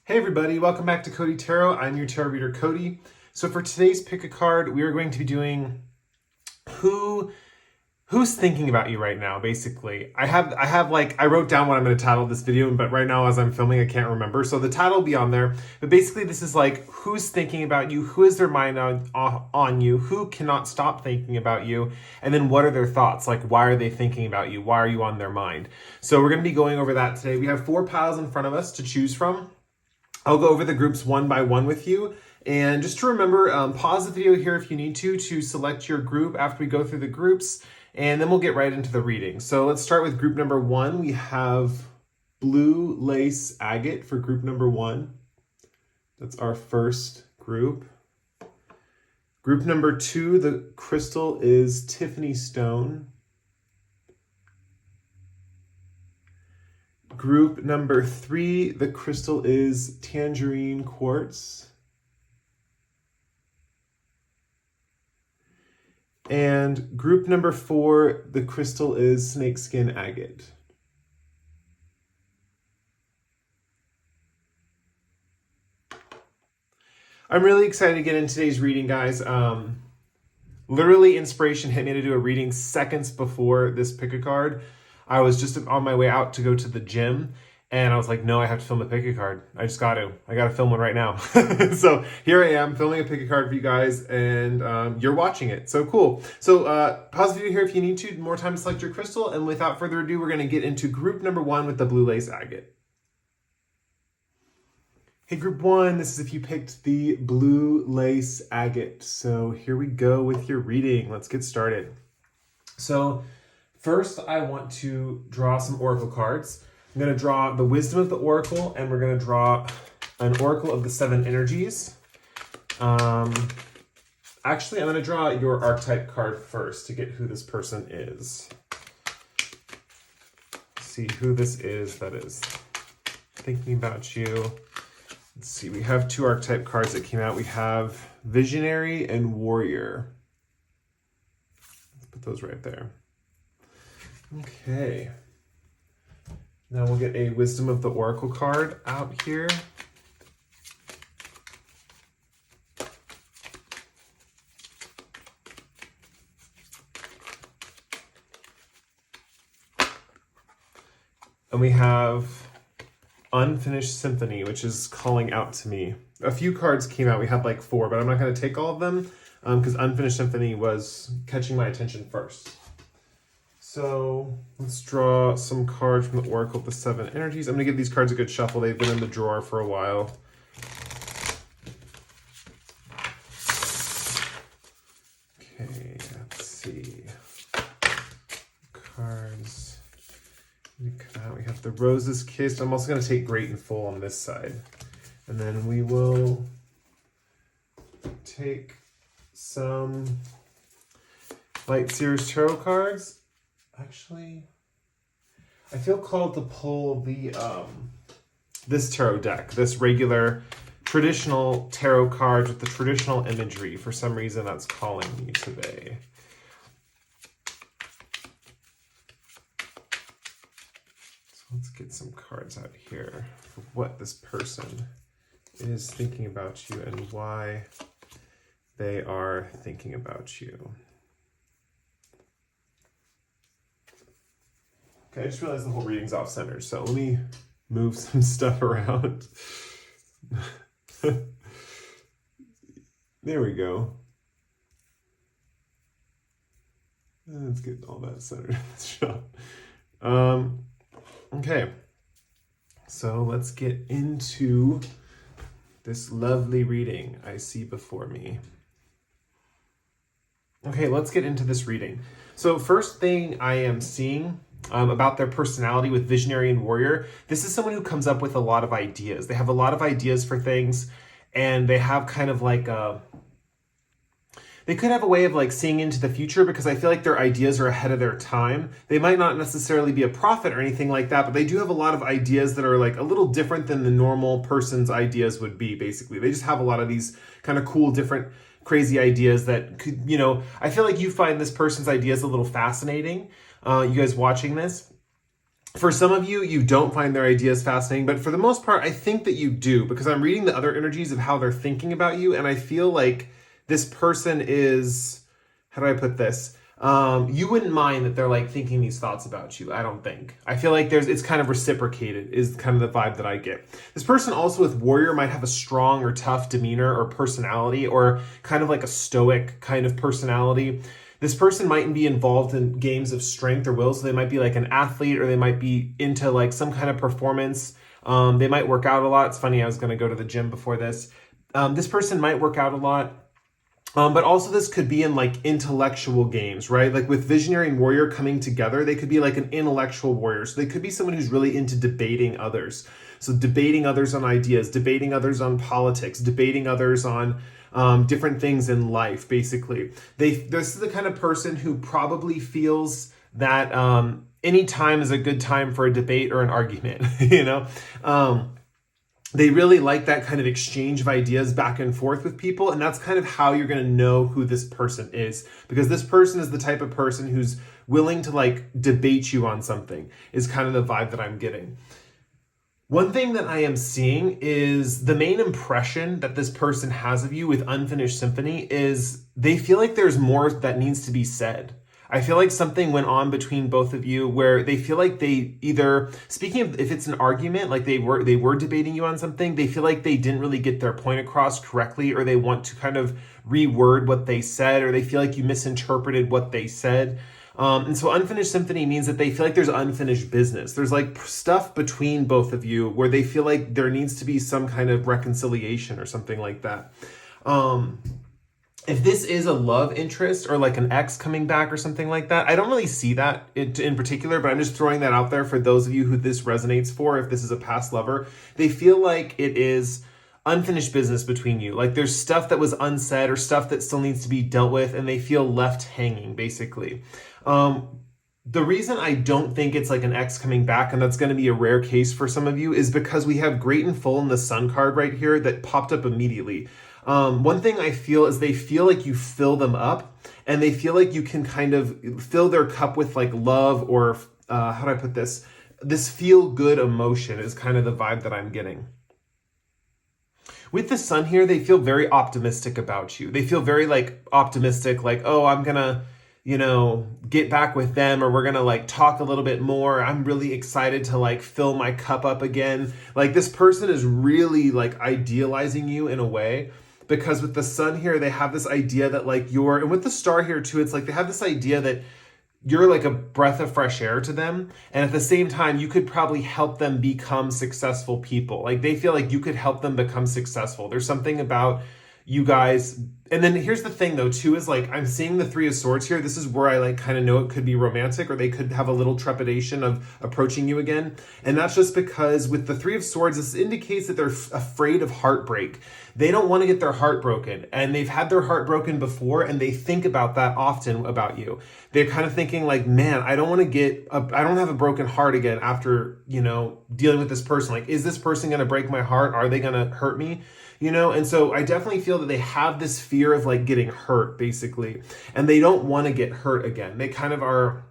Hey everybody, welcome back to Cody Tarot. I'm your tarot reader, Cody. So for today's pick a card, we are going to be doing who's thinking about you right now, basically. I wrote down what I'm going to title this video, but right now as I'm filming, I can't remember. So the title will be on there. But basically this is like, who's thinking about you? Who is their mind on you? Who cannot stop thinking about you? And then what are their thoughts? Like, why are they thinking about you? Why are you on their mind? So we're going to be going over that today. We have 4 piles in front of us to choose from. I'll go over the groups one by one with you. And just to remember, pause the video here if you need to select your group after we go through the groups, and then we'll get right into the reading. So let's start with group number 1. We have Blue Lace Agate for group number 1. That's our first group. Group number 2, the crystal is Tiffany Stone. Group number 3, the crystal is Tangerine Quartz. And group number 4, the crystal is Snakeskin Agate. I'm really excited to get into today's reading, guys. Literally, inspiration hit me to do a reading seconds before this pick a card. I was just on my way out to go to the gym, and I was like, no, I have to film a pick a card. I got to film one right now. So here I am filming a pick a card for you guys, and you're watching it. So cool. So pause the video here if you need to. More time to select your crystal. And without further ado, we're going to get into group number 1 with the Blue Lace Agate. Hey, group 1, this is if you picked the Blue Lace Agate. So here we go with your reading. Let's get started. So first, I want to draw some oracle cards. I'm going to draw the Wisdom of the Oracle, and we're going to draw an Oracle of the 7 Energies. Actually, I'm going to draw your archetype card first to get who this person is. See who this is that is thinking about you. Let's see, we have 2 archetype cards that came out. We have Visionary and Warrior. Let's put those right there. Okay. Now we'll get a Wisdom of the Oracle card out here. And we have Unfinished Symphony, which is calling out to me. A few cards came out. We had like 4, but I'm not going to take all of them because Unfinished Symphony was catching my attention first. So let's draw some cards from the Oracle of the 7 Energies. I'm going to give these cards a good shuffle. They've been in the drawer for a while. Okay, let's see. Cards. We have the Roses Kissed. I'm also going to take Great and Full on this side. And then we will take some Light Series Tarot cards. Actually, I feel called to pull the this tarot deck, this regular traditional tarot cards with the traditional imagery. For some reason, that's calling me today. So let's get some cards out here for what this person is thinking about you and why they are thinking about you. Okay, I just realized the whole reading's off center, so let me move some stuff around. There we go. Let's get all that centered in this shot. Okay, so let's get into this lovely reading I see before me. Okay, let's get into this reading. So first thing I am seeing about their personality with Visionary and Warrior, this is someone who comes up with a lot of ideas. They have a lot of ideas for things, and they have kind of like they could have a way of like seeing into the future, because I feel like their ideas are ahead of their time. They might not necessarily be a prophet or anything like that, but they do have a lot of ideas that are like a little different than the normal person's ideas would be, basically. They just have a lot of these kind of cool, different, crazy ideas that could, you know, I feel like you find this person's ideas a little fascinating. You guys watching this. For some of you, you don't find their ideas fascinating, but for the most part, I think that you do, because I'm reading the other energies of how they're thinking about you, and I feel like this person is, how do I put this? You wouldn't mind that they're like thinking these thoughts about you. I don't think. I feel like it's kind of reciprocated is kind of the vibe that I get. This person also with warrior might have a strong or tough demeanor or personality, or kind of like a stoic kind of personality. This person mightn't be involved in games of strength or will, so they might be like an athlete, or they might be into like some kind of performance. They might work out a lot. It's funny, I was going to go to the gym before this. This person might work out a lot. But also this could be in like intellectual games, right? Like with visionary and warrior coming together, they could be like an intellectual warrior. So they could be someone who's really into debating others. So debating others on ideas, debating others on politics, debating others on different things in life, basically. This is the kind of person who probably feels that any time is a good time for a debate or an argument, you know? They really like that kind of exchange of ideas back and forth with people. And that's kind of how you're going to know who this person is. Because this person is the type of person who's willing to like debate you on something, is kind of the vibe that I'm getting. One thing that I am seeing is the main impression that this person has of you with Unfinished Symphony is they feel like there's more that needs to be said. I feel like something went on between both of you where they feel like they either, speaking of if it's an argument, like they were debating you on something, they feel like they didn't really get their point across correctly, or they want to kind of reword what they said, or they feel like you misinterpreted what they said. And so Unfinished Symphony means that they feel like there's unfinished business. There's like stuff between both of you where they feel like there needs to be some kind of reconciliation or something like that. If this is a love interest or like an ex coming back or something like that, I don't really see that in particular, but I'm just throwing that out there for those of you who this resonates for. If this is a past lover, they feel like it is unfinished business between you. Like there's stuff that was unsaid or stuff that still needs to be dealt with, and they feel left hanging, basically. The reason I don't think it's like an ex coming back, and that's going to be a rare case for some of you, is because we have Great and Full in the Sun card right here that popped up immediately. One thing I feel is they feel like you fill them up, and they feel like you can kind of fill their cup with like love, or how do I put this? This feel good emotion is kind of the vibe that I'm getting. With the Sun here, they feel very optimistic about you. They feel very like optimistic, like, oh, I'm gonna, get back with them, or we're gonna like talk a little bit more. I'm really excited to like fill my cup up again. Like this person is really like idealizing you in a way, because with the Sun here, they have this idea that like and with the Star here too, it's like they have this idea that you're like a breath of fresh air to them. And at the same time, you could probably help them become successful people. Like they feel like you could help them become successful. There's something about you guys. And then here's the thing though, too, is like, I'm seeing the Three of Swords here. This is where I like kind of know it could be romantic, or they could have a little trepidation of approaching you again. And that's just because with the Three of Swords, this indicates that they're afraid of heartbreak. They don't want to get their heart broken, and they've had their heart broken before, and they think about that often about you. They're kind of thinking like, man, I don't have a broken heart again after, dealing with this person. Like, is this person going to break my heart? Are they going to hurt me? And so I definitely feel that they have this fear of like getting hurt, basically, and they don't want to get hurt again. They kind of are.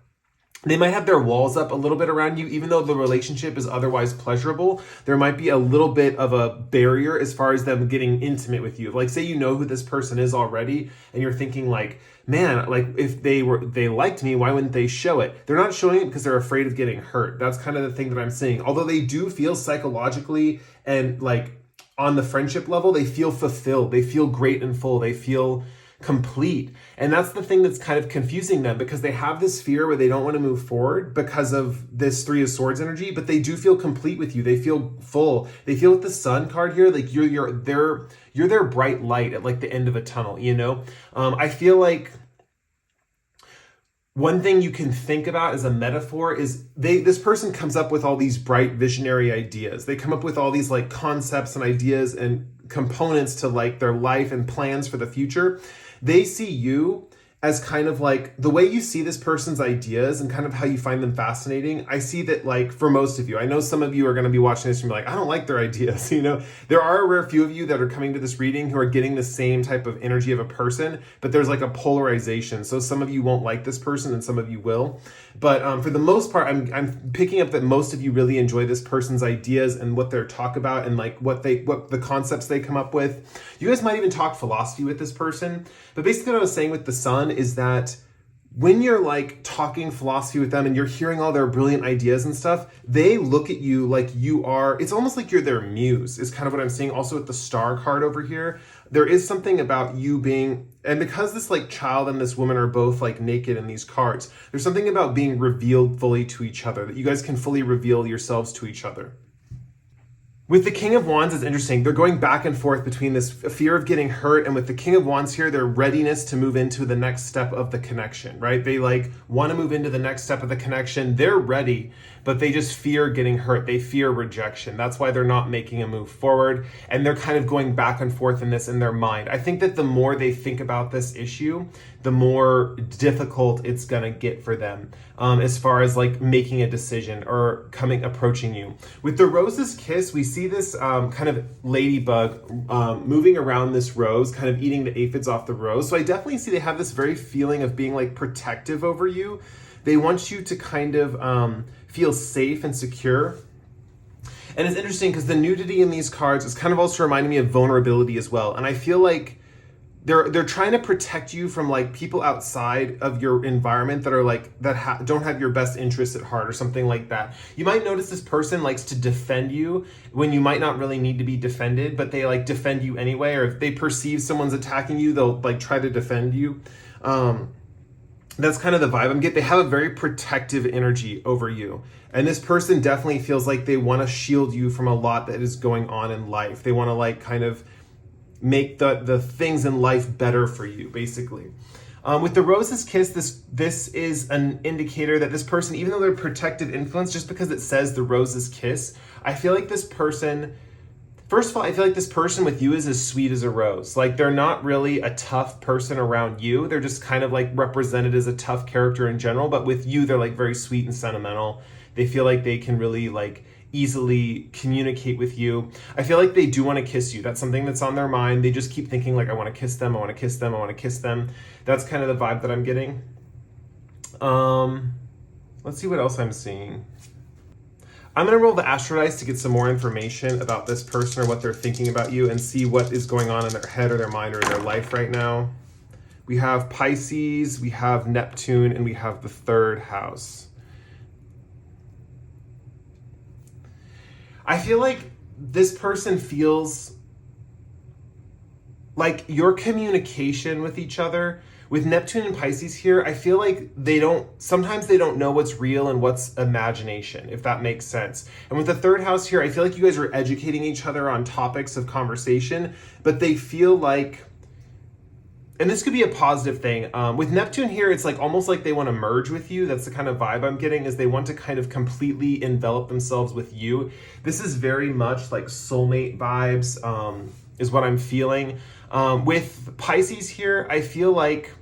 They might have their walls up a little bit around you, even though the relationship is otherwise pleasurable. There might be a little bit of a barrier as far as them getting intimate with you. Like, say you know who this person is already, and you're thinking like, man, like if they liked me, why wouldn't they show it? They're not showing it because they're afraid of getting hurt. That's kind of the thing that I'm seeing. Although they do feel psychologically and like on the friendship level, they feel fulfilled. They feel great and full. They feel complete. And that's the thing that's kind of confusing them, because they have this fear where they don't want to move forward because of this Three of Swords energy, but they do feel complete with you. They feel full. They feel with the Sun card here, like you're their bright light at like the end of a tunnel, I feel like one thing you can think about as a metaphor is this person comes up with all these bright visionary ideas. They come up with all these like concepts and ideas and components to like their life and plans for the future. They see you as kind of like the way you see this person's ideas and kind of how you find them fascinating. I see that, like, for most of you, I know some of you are going to be watching this and be like, I don't like their ideas. You know, there are a rare few of you that are coming to this reading who are getting the same type of energy of a person, but there's like a polarization. So some of you won't like this person and some of you will. But for the most part, I'm picking up that most of you really enjoy this person's ideas and what they talk about and like what the concepts they come up with. You guys might even talk philosophy with this person. But basically what I was saying with the sun is that when you're like talking philosophy with them and you're hearing all their brilliant ideas and stuff, they look at you like you are, it's almost like you're their muse is kind of what I'm seeing. Also with the star card over here, there is something about you being, and because this like child and this woman are both like naked in these cards, there's something about being revealed fully to each other, that you guys can fully reveal yourselves to each other. With the King of Wands, it's interesting. They're going back and forth between this fear of getting hurt, and with the King of Wands here, their readiness to move into the next step of the connection, right? They like want to move into the next step of the connection. They're ready, but they just fear getting hurt. They fear rejection. That's why they're not making a move forward, and they're kind of going back and forth in this in their mind. I think that the more they think about this issue, the more difficult it's gonna get for them as far as like making a decision or approaching you. With the Rose's Kiss, we see this kind of ladybug moving around this rose, kind of eating the aphids off the rose. So I definitely see they have this very feeling of being like protective over you. They want you to kind of feel safe and secure. And it's interesting because the nudity in these cards is kind of also reminding me of vulnerability as well. And I feel like they're trying to protect you from like people outside of your environment that are like don't have your best interests at heart or something like that. You might notice this person likes to defend you when you might not really need to be defended, but they like defend you anyway. Or if they perceive someone's attacking you, they'll like try to defend you. That's kind of the vibe I'm getting. They have a very protective energy over you. And this person definitely feels like they want to shield you from a lot that is going on in life. They want to like kind of make the things in life better for you, basically. With the Rose's Kiss, this is an indicator that this person, even though they're protective influence, just because it says the Rose's Kiss, I feel like this person, first of all, I feel like this person with you is as sweet as a rose. Like they're not really a tough person around you. They're just kind of like represented as a tough character in general, but with you, they're like very sweet and sentimental. They feel like they can really like easily communicate with you. I feel like they do want to kiss you. That's something that's on their mind. They just keep thinking like, I want to kiss them, I want to kiss them, I want to kiss them. That's kind of the vibe that I'm getting. Let's see what else I'm seeing. I'm going to roll the Astro Dice to get some more information about this person or what they're thinking about you and see what is going on in their head or their mind or their life right now. We have Pisces, we have Neptune, and we have the third house. I feel like this person feels like your communication with each other, with Neptune and Pisces here, I feel like sometimes they don't know what's real and what's imagination, if that makes sense. And with the third house here, I feel like you guys are educating each other on topics of conversation, but they feel like, and this could be a positive thing. With Neptune here, it's like almost like they want to merge with you. That's the kind of vibe I'm getting, is they want to kind of completely envelop themselves with you. This is very much like soulmate vibes, is what I'm feeling. With Pisces here, I feel like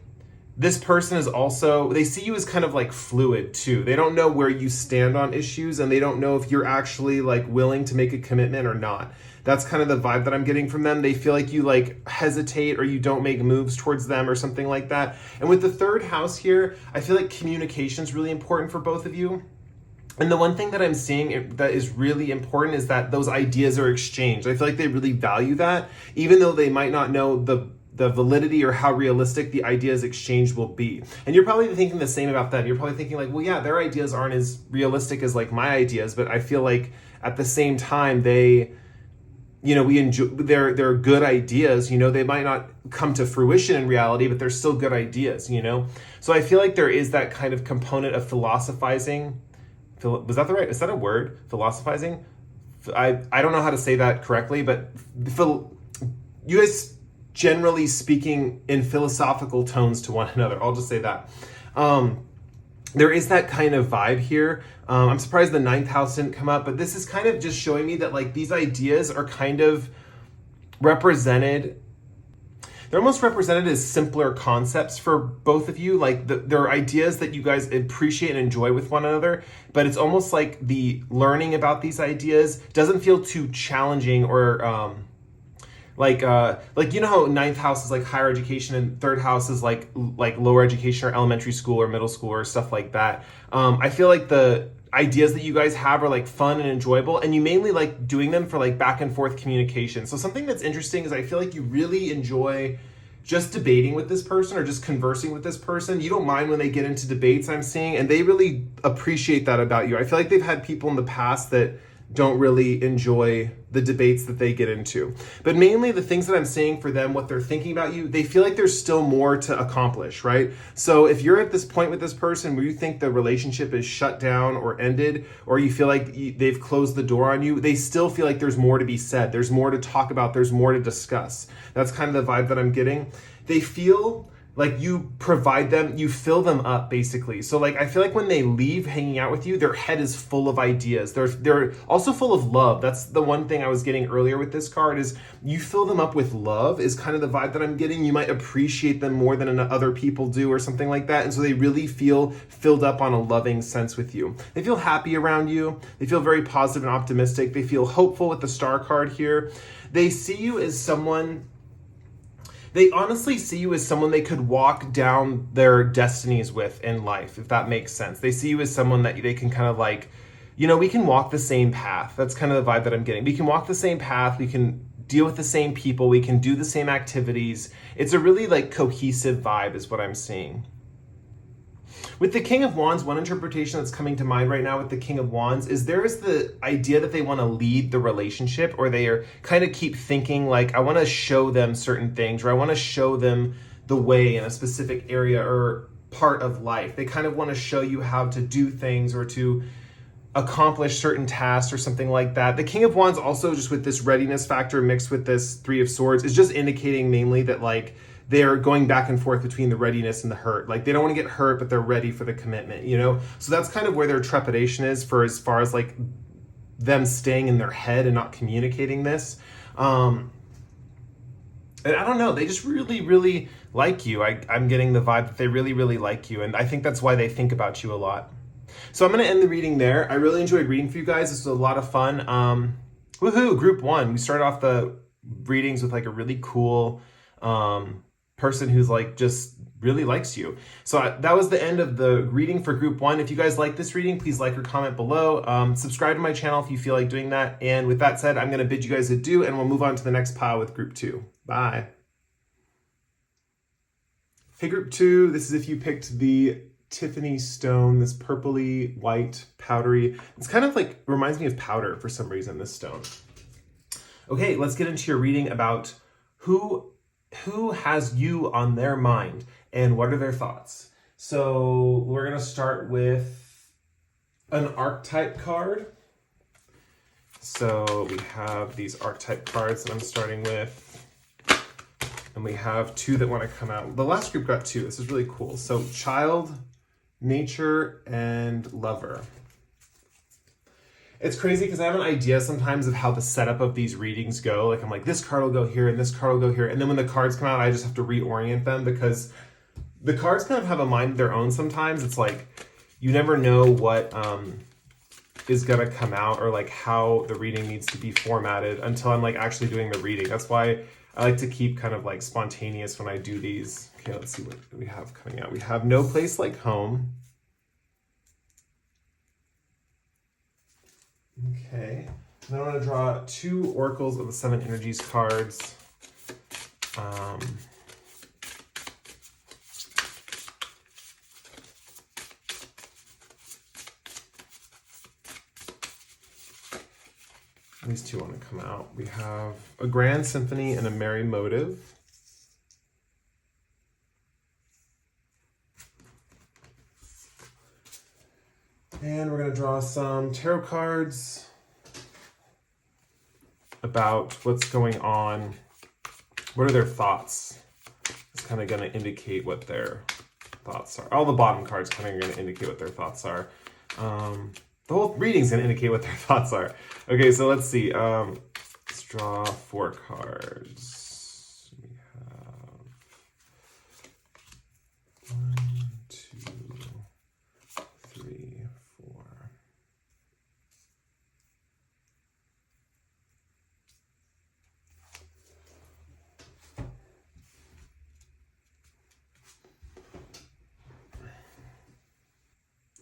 this person is also, they see you as kind of like fluid too. They don't know where you stand on issues, and they don't know if you're actually like willing to make a commitment or not. That's kind of the vibe that I'm getting from them. They feel like you like hesitate or you don't make moves towards them or something like that. And with the third house here, I feel like communication is really important for both of you. And the one thing that I'm seeing that is really important is that those ideas are exchanged. I feel like they really value that, even though they might not know the validity or how realistic the ideas exchanged will be. And you're probably thinking the same about them. You're probably thinking like, well, yeah, their ideas aren't as realistic as like my ideas, but I feel like at the same time, we enjoy, they're good ideas, they might not come to fruition in reality, but they're still good ideas, So I feel like there is that kind of component of philosophizing. Was that is that a word? Philosophizing? I don't know how to say that correctly, but you guys generally speaking in philosophical tones to one another. I'll just say that. There is that kind of vibe here. I'm surprised the 9th house didn't come up, but this is kind of just showing me that like these ideas are kind of represented. they're almost represented as simpler concepts for both of you. Like they're ideas that you guys appreciate and enjoy with one another, but it's almost like the learning about these ideas doesn't feel too challenging or like you know how ninth house is like higher education and third house is like lower education or elementary school or middle school or stuff like that. I feel like the ideas that you guys have are like fun and enjoyable, and you mainly like doing them for like back and forth communication. So something that's interesting is I feel like you really enjoy just debating with this person or just conversing with this person. You don't mind when they get into debates, I'm seeing, and they really appreciate that about you. I feel like they've had people in the past that don't really enjoy the debates that they get into. But mainly the things that I'm seeing for them, what they're thinking about you, they feel like there's still more to accomplish, right? So if you're at this point with this person where you think the relationship is shut down or ended, or you feel like they've closed the door on you, they still feel like there's more to be said. There's more to talk about. There's more to discuss. That's kind of the vibe that I'm getting. They feel like you provide them, you fill them up basically. So like I feel like when they leave hanging out with you, their head is full of ideas. They're also full of love. That's the one thing I was getting earlier with this card is you fill them up with love is kind of the vibe that I'm getting. You might appreciate them more than other people do or something like that. And so they really feel filled up on a loving sense with you. They feel happy around you. They feel very positive and optimistic. They feel hopeful with the star card here. They see you as someone, they honestly see you as someone they could walk down their destinies with in life, if that makes sense. They see you as someone that they can kind of like, you know, we can walk the same path. That's kind of the vibe that I'm getting. We can walk the same path. We can deal with the same people. We can do the same activities. It's a really like cohesive vibe is what I'm seeing. With the King of Wands, one interpretation that's coming to mind right now with the King of Wands is there is the idea that they want to lead the relationship, or they are kind of keep thinking like, I want to show them certain things, or I want to show them the way in a specific area or part of life. They kind of want to show you how to do things or to accomplish certain tasks or something like that. The King of Wands also, just with this readiness factor mixed with this Three of Swords, is just indicating mainly that like they're going back and forth between the readiness and the hurt. Like they don't want to get hurt, but they're ready for the commitment, you know? So that's kind of where their trepidation is for as far as like them staying in their head and not communicating this. And I don't know, they just really, really like you. I'm getting the vibe that they really, really like you. And I think that's why they think about you a lot. So I'm going to end the reading there. I really enjoyed reading for you guys. This was a lot of fun. Woohoo, group one. We started off the readings with like a really cool person who's like just really likes you. So that was the end of the reading for group one. If you guys like this reading, please like or comment below. Subscribe to my channel if you feel like doing that. And with that said, I'm going to bid you guys adieu, and we'll move on to the next pile with group two. Bye. Hey group two, this is if you picked the Tiffany stone, this purpley white powdery. It's kind of like reminds me of powder for some reason, this stone. Okay, let's get into your reading about who has you on their mind and what are their thoughts. So we're going to start with an archetype card. So we have these archetype cards that I'm starting with. And we have two that want to come out. The last group got two. This is really cool. So child, nature, and lover. It's crazy because I have an idea sometimes of how the setup of these readings go. Like I'm like, this card will go here and this card will go here. And then when the cards come out, I just have to reorient them because the cards kind of have a mind of their own sometimes. It's like, you never know what is going to come out or like how the reading needs to be formatted until I'm like actually doing the reading. That's why I like to keep kind of like spontaneous when I do these. Okay, let's see what we have coming out. We have No Place Like Home. Okay, then I'm going to draw two Oracles of the Seven Energies cards. These two want to come out. We have a Grand Symphony and a Merry Motive. And we're going to draw some tarot cards about what's going on. What are their thoughts? It's kind of going to indicate what their thoughts are. All the bottom cards kind of going to indicate what their thoughts are. The whole reading's going to indicate what their thoughts are. Okay, so let's see. Let's draw four cards. We have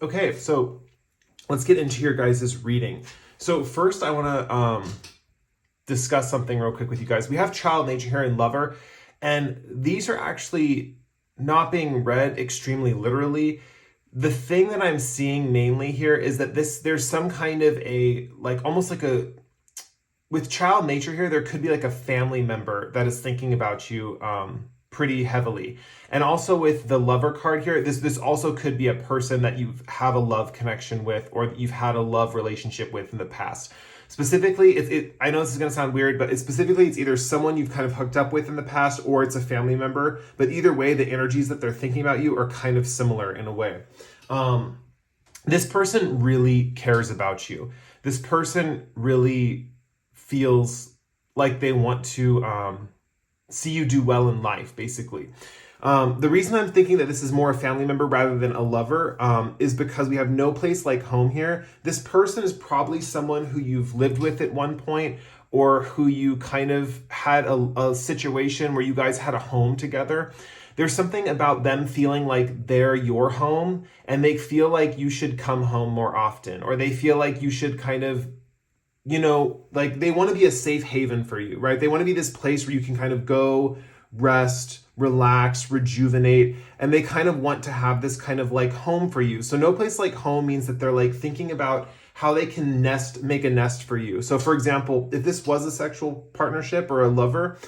Okay, so let's get into your guys' reading. So first I want to discuss something real quick with you guys. We have child nature here and lover, and these are actually not being read extremely literally. The thing that I'm seeing mainly here is that there's some kind of a, like, almost like a, with child nature here, there could be like a family member that is thinking about you pretty heavily. And also with the lover card here, this also could be a person that you have a love connection with, or that you've had a love relationship with in the past. Specifically, I know this is going to sound weird, but it's either someone you've kind of hooked up with in the past, or it's a family member. But either way, the energies that they're thinking about you are kind of similar in a way. This person really cares about you. This person really feels like they want to see you do well in life, basically. The reason I'm thinking that this is more a family member rather than a lover is because we have no place like home here. This person is probably someone who you've lived with at one point, or who you kind of had a situation where you guys had a home together. There's something about them feeling like they're your home, and they feel like you should come home more often, or they feel like you should kind of, like, they want to be a safe haven for you, right? They want to be this place where you can kind of go, rest, relax, rejuvenate, and they kind of want to have this kind of like home for you. So no place like home means that they're like thinking about how they can make a nest for you. So for example, if this was a sexual partnership or a lover,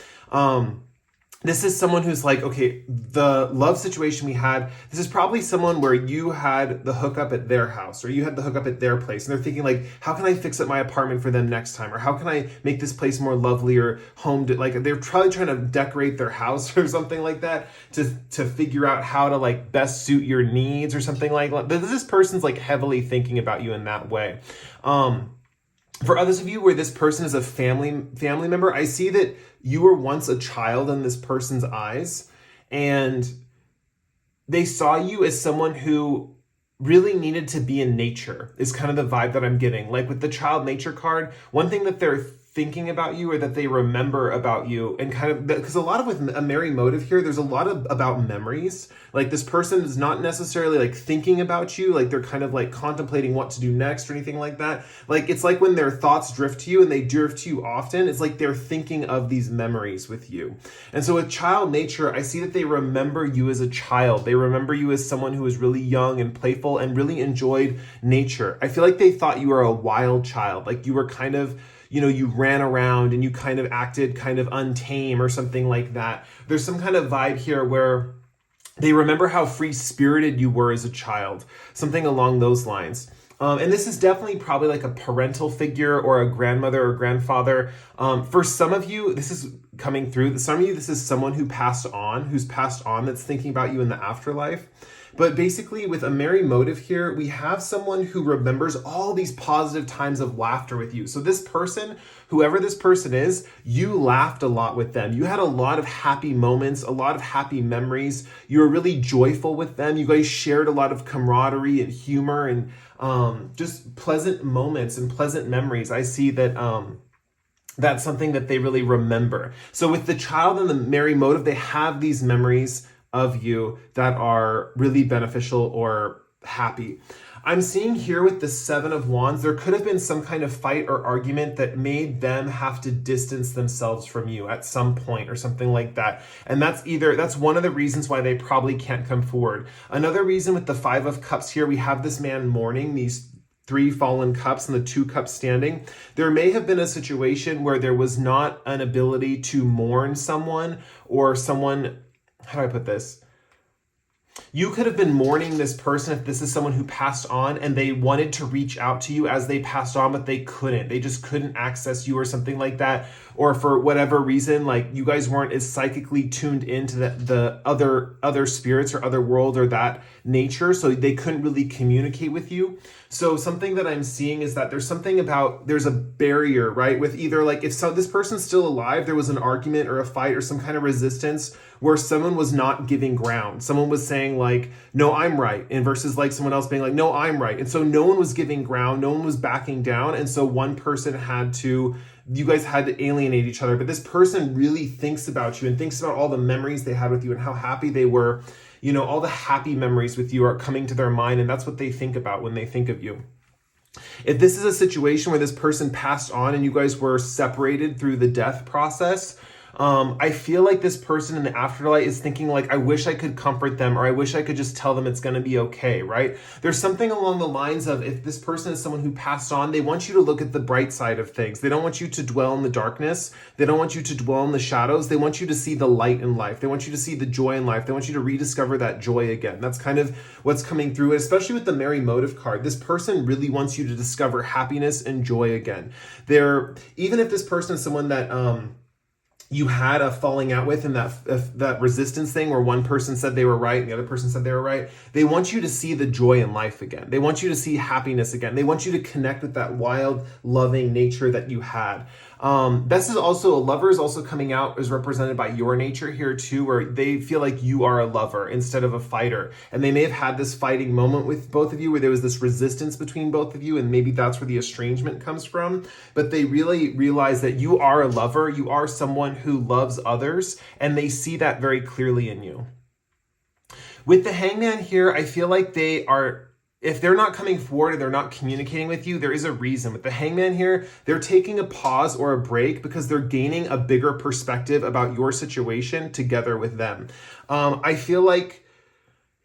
this is someone who's like, okay, the love situation we had, this is probably someone where you had the hookup at their house, or you had the hookup at their place. And they're thinking like, how can I fix up my apartment for them next time? Or how can I make this place more lovely or home to, like, they're probably trying to decorate their house or something like that to figure out how to like best suit your needs or something like that. This person's like heavily thinking about you in that way. For others of you where this person is a family member, I see that you were once a child in this person's eyes, and they saw you as someone who really needed to be in nature, is kind of the vibe that I'm getting. Like with the child nature card, one thing that they're thinking about you, or that they remember about you, and kind of, because a lot of with a Mary motive here, there's a lot of about memories. Like this person is not necessarily like thinking about you, like they're kind of like contemplating what to do next or anything like that. Like it's like when their thoughts drift to you, and they drift to you often, it's like they're thinking of these memories with you. And so with child nature, I see that they remember you as a child. They remember you as someone who was really young and playful and really enjoyed nature. I feel like they thought you were a wild child, like you were kind of, you ran around and you kind of acted kind of untame or something like that. There's some kind of vibe here where they remember how free-spirited you were as a child, something along those lines. And this is definitely probably like a parental figure or a grandmother or grandfather. For some of you, this is coming through. Some of you, this is someone who's passed on, that's thinking about you in the afterlife. But basically, with a Mary motive here, we have someone who remembers all these positive times of laughter with you. So this person, whoever this person is, you laughed a lot with them. You had a lot of happy moments, a lot of happy memories. You were really joyful with them. You guys shared a lot of camaraderie and humor and just pleasant moments and pleasant memories. I see that that's something that they really remember. So with the child and the Mary motive, they have these memories of you that are really beneficial or happy. I'm seeing here with the Seven of Wands, there could have been some kind of fight or argument that made them have to distance themselves from you at some point or something like that. And that's one of the reasons why they probably can't come forward. Another reason with the Five of Cups here, we have this man mourning these 3 fallen cups and the 2 cups standing. There may have been a situation where there was not an ability to mourn someone, or someone, how do I put this? You could have been mourning this person if this is someone who passed on and they wanted to reach out to you as they passed on, but they couldn't. They just couldn't access you or something like that. Or for whatever reason, like you guys weren't as psychically tuned into the other spirits or other world or that nature, so they couldn't really communicate with you. So something that I'm seeing is that there's a barrier, right? With either like if this person's still alive, there was an argument or a fight or some kind of resistance where someone was not giving ground. Someone was saying like, no, I'm right. And versus like someone else being like, no, I'm right. And so no one was giving ground. No one was backing down. And so one person had to you guys had to alienate each other, but this person really thinks about you and thinks about all the memories they had with you and how happy they were. You know, all the happy memories with you are coming to their mind, and that's what they think about when they think of you. If this is a situation where this person passed on and you guys were separated through the death process, I feel like this person in the afterlife is thinking like, I wish I could comfort them, or I wish I could just tell them it's going to be okay, right? There's something along the lines of, if this person is someone who passed on, they want you to look at the bright side of things. They don't want you to dwell in the darkness. They don't want you to dwell in the shadows. They want you to see the light in life. They want you to see the joy in life. They want you to rediscover that joy again. That's kind of what's coming through, especially with the Merry Motive card. This person really wants you to discover happiness and joy again. Even if this person is someone that, you had a falling out with, and that resistance thing where one person said they were right and the other person said they were right, they want you to see the joy in life again. They want you to see happiness again. They want you to connect with that wild, loving nature that you had. This is also, a lover is also coming out as represented by your nature here too, where they feel like you are a lover instead of a fighter. And they may have had this fighting moment with both of you where there was this resistance between both of you, and maybe that's where the estrangement comes from. But they really realize that you are a lover. You are someone who loves others, and they see that very clearly in you. With the Hangman here, I feel like if they're not coming forward and they're not communicating with you, there is a reason. With the Hangman here, they're taking a pause or a break because they're gaining a bigger perspective about your situation together with them. I feel like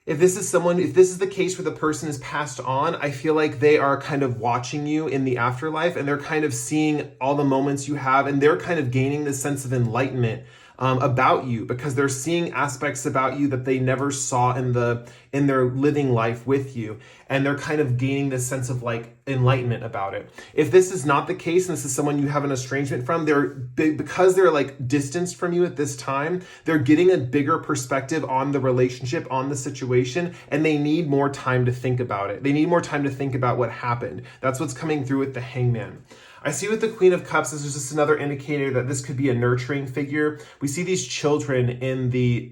if this is the case where the person is passed on, I feel like they are kind of watching you in the afterlife, and they're kind of seeing all the moments you have, and they're kind of gaining this sense of enlightenment about you, because they're seeing aspects about you that they never saw in their living life with you, and they're kind of gaining this sense of like enlightenment about it. If this is not the case, and this is someone you have an estrangement from, because they're like distanced from you at this time, they're getting a bigger perspective on the relationship, on the situation, and they need more time to think about it. They need more time to think about what happened. That's what's coming through with the Hangman. I see with the Queen of Cups, this is just another indicator that this could be a nurturing figure. We see these children in the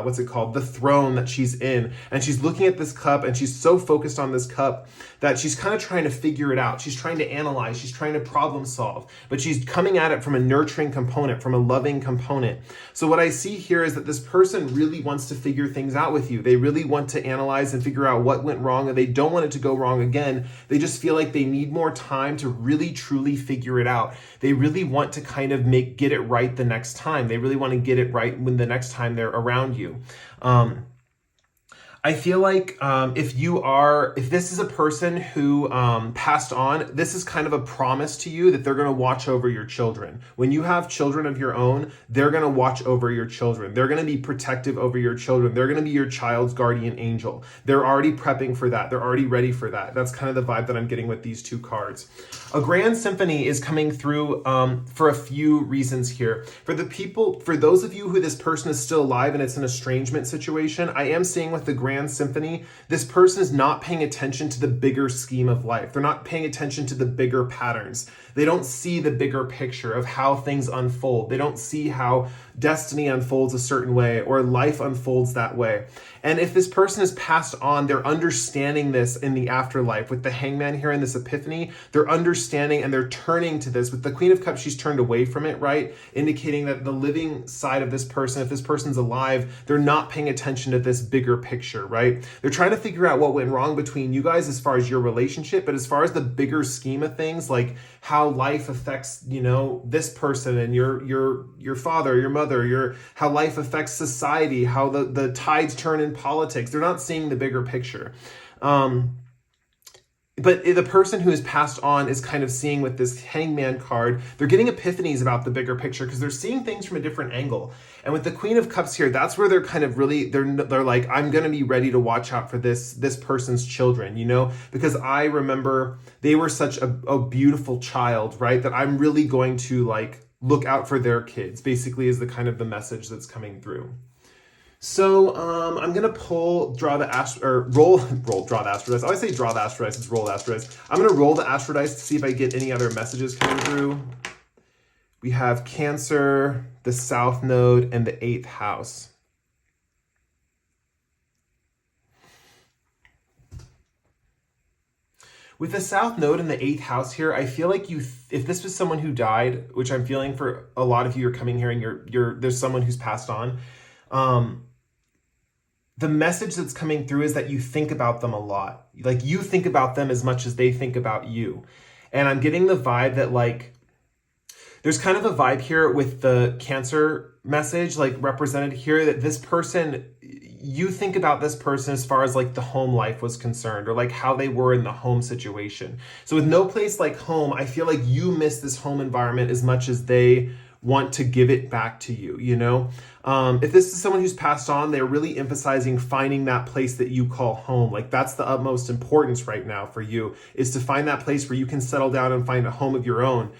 what's it called? The throne that she's in. And she's looking at this cup, and she's so focused on this cup that she's kind of trying to figure it out. She's trying to analyze, she's trying to problem solve, but she's coming at it from a nurturing component, from a loving component. So what I see here is that this person really wants to figure things out with you. They really want to analyze and figure out what went wrong, and they don't want it to go wrong again. They just feel like they need more time to really truly figure it out. They really want to kind of get it right the next time. They really want to get it right when the next time they're around you. I feel like if this is a person who passed on, this is kind of a promise to you that they're going to watch over your children. When you have children of your own, they're going to watch over your children. They're going to be protective over your children. They're going to be your child's guardian angel. They're already prepping for that. They're already ready for that. That's kind of the vibe that I'm getting with these two cards. A Grand Symphony is coming through for a few reasons here. For those of you who this person is still alive and it's an estrangement situation, I am seeing with the Grand Symphony, this person is not paying attention to the bigger scheme of life. They're not paying attention to the bigger patterns. They don't see the bigger picture of how things unfold. They don't see how destiny unfolds a certain way or life unfolds that way. And if this person is passed on, they're understanding this in the afterlife. With the Hangman here in this epiphany, they're understanding and they're turning to this. With the Queen of Cups, she's turned away from it, right? Indicating that the living side of this person, if this person's alive, they're not paying attention to this bigger picture, right? They're trying to figure out what went wrong between you guys as far as your relationship, but as far as the bigger scheme of things, like how life affects, this person and your father, your mother, how life affects society, how the tides turn in politics. They're not seeing the bigger picture. But the person who is passed on is kind of seeing with this Hangman card, they're getting epiphanies about the bigger picture because they're seeing things from a different angle. And with the Queen of Cups here, that's where they're kind of really, they're like, I'm going to be ready to watch out for this person's children, because I remember they were such a beautiful child, right? That I'm really going to look out for their kids, basically is the kind of the message that's coming through. So I'm gonna draw the Astro Dice. I always say draw the Astro Dice, it's roll the Astro Dice. I'm gonna roll the Astro Dice to see if I get any other messages coming through. We have Cancer, the South Node, and the 8th house. With the South Node in the 8th house here, I feel like if this was someone who died, which I'm feeling for a lot of you are coming here and there's someone who's passed on, the message that's coming through is that you think about them a lot. Like you think about them as much as they think about you. And I'm getting the vibe that like, there's kind of a vibe here with the Cancer message, like represented here, that this person, you think about this person as far as like the home life was concerned, or like how they were in the home situation. So with no place like home, I feel like you miss this home environment as much as they want to give it back to you, you know? If this is someone who's passed on, they're really emphasizing finding that place that you call home. Like that's the utmost importance right now for you, is to find that place where you can settle down and find a home of your own.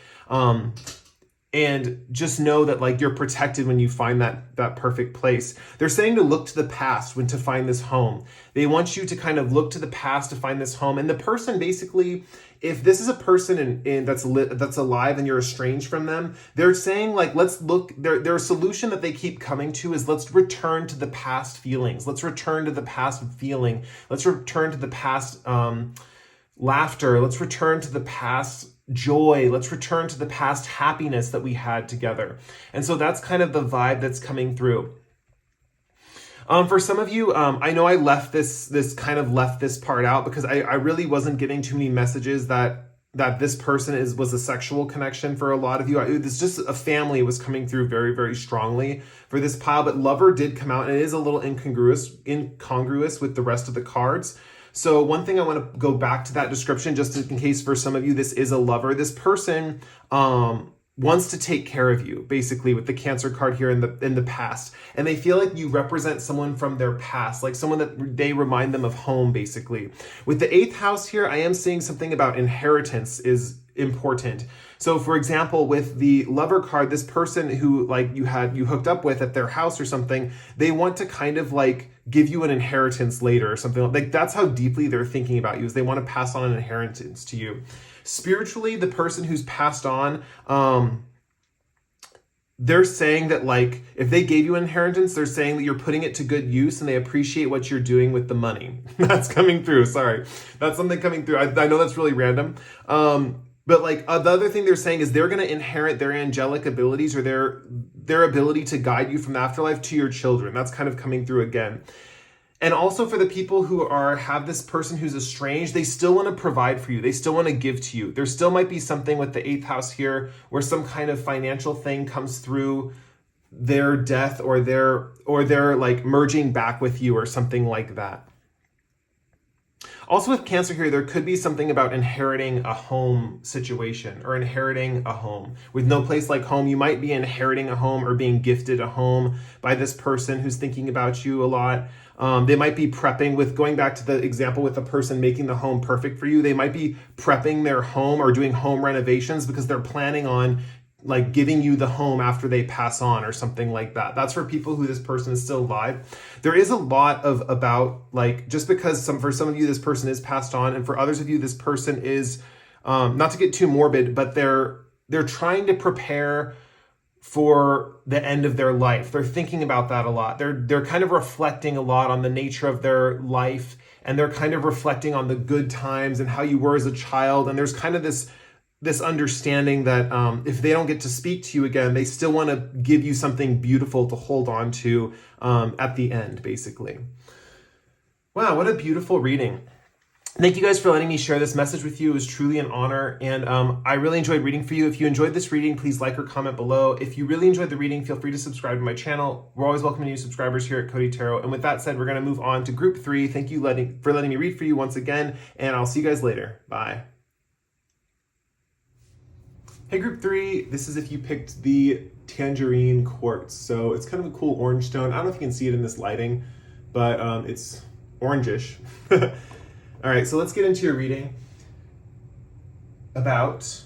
And just know that like you're protected when you find that perfect place. They're saying to look to the past when to find this home. They want you to kind of look to the past to find this home. And the person basically, if this is a person that's alive and you're estranged from them, they're saying like, let's look, their solution that they keep coming to is let's return to the past feelings. Let's return to the past feeling. Let's return to the past laughter. Let's return to the past joy. Let's return to the past happiness that we had together. And so that's kind of the vibe that's coming through. For some of you, I know I left this part out because I really wasn't getting too many messages that this person was a sexual connection for a lot of you. It's just a family was coming through very, very strongly for this pile, but lover did come out and it is a little incongruous with the rest of the cards. So one thing I want to go back to that description, just in case for some of you, this is a lover. This person wants to take care of you, basically, with the Cancer card here in the past. And they feel like you represent someone from their past, like someone that they remind them of home, basically. With the 8th house here, I am seeing something about inheritance is important. So for example, with the lover card, this person who like you hooked up with at their house or something, they want to kind of like give you an inheritance later or something. Like that's how deeply they're thinking about you, is they want to pass on an inheritance to you. Spiritually, the person who's passed on, they're saying that like if they gave you an inheritance, they're saying that you're putting it to good use and they appreciate what you're doing with the money. That's coming through. Sorry, that's something coming through. I know that's really random. But like the other thing they're saying is they're going to inherit their angelic abilities or their ability to guide you from the afterlife to your children. That's kind of coming through again. And also for the people who have this person who's estranged, they still want to provide for you. They still want to give to you. There still might be something with the 8th house here where some kind of financial thing comes through their death or their like merging back with you or something like that. Also with Cancer here, there could be something about inheriting a home situation or inheriting a home. With no place like home, you might be inheriting a home or being gifted a home by this person who's thinking about you a lot. They might be prepping with, going back to the example with the person making the home perfect for you, they might be prepping their home or doing home renovations because they're planning on like giving you the home after they pass on or something like that. That's for people who this person is still alive. There is a lot about like, just because for some of you, this person is passed on, and for others of you, this person is, not to get too morbid, but they're trying to prepare for the end of their life. They're thinking about that a lot. They're kind of reflecting a lot on the nature of their life, and they're kind of reflecting on the good times and how you were as a child. And there's kind of this understanding that if they don't get to speak to you again, they still want to give you something beautiful to hold on to at the end, basically. Wow, what a beautiful reading. Thank you guys for letting me share this message with you. It was truly an honor, and I really enjoyed reading for you. If you enjoyed this reading, please like or comment below. If you really enjoyed the reading, feel free to subscribe to my channel. We're always welcoming new subscribers here at Cody Tarot. And with that said, we're going to move on to group 3. Thank you for letting me read for you once again, and I'll see you guys later. Bye. Hey group 3, this is if you picked the Tangerine Quartz. So it's kind of a cool orange stone. I don't know if you can see it in this lighting, but it's orangish. All right, so let's get into your reading about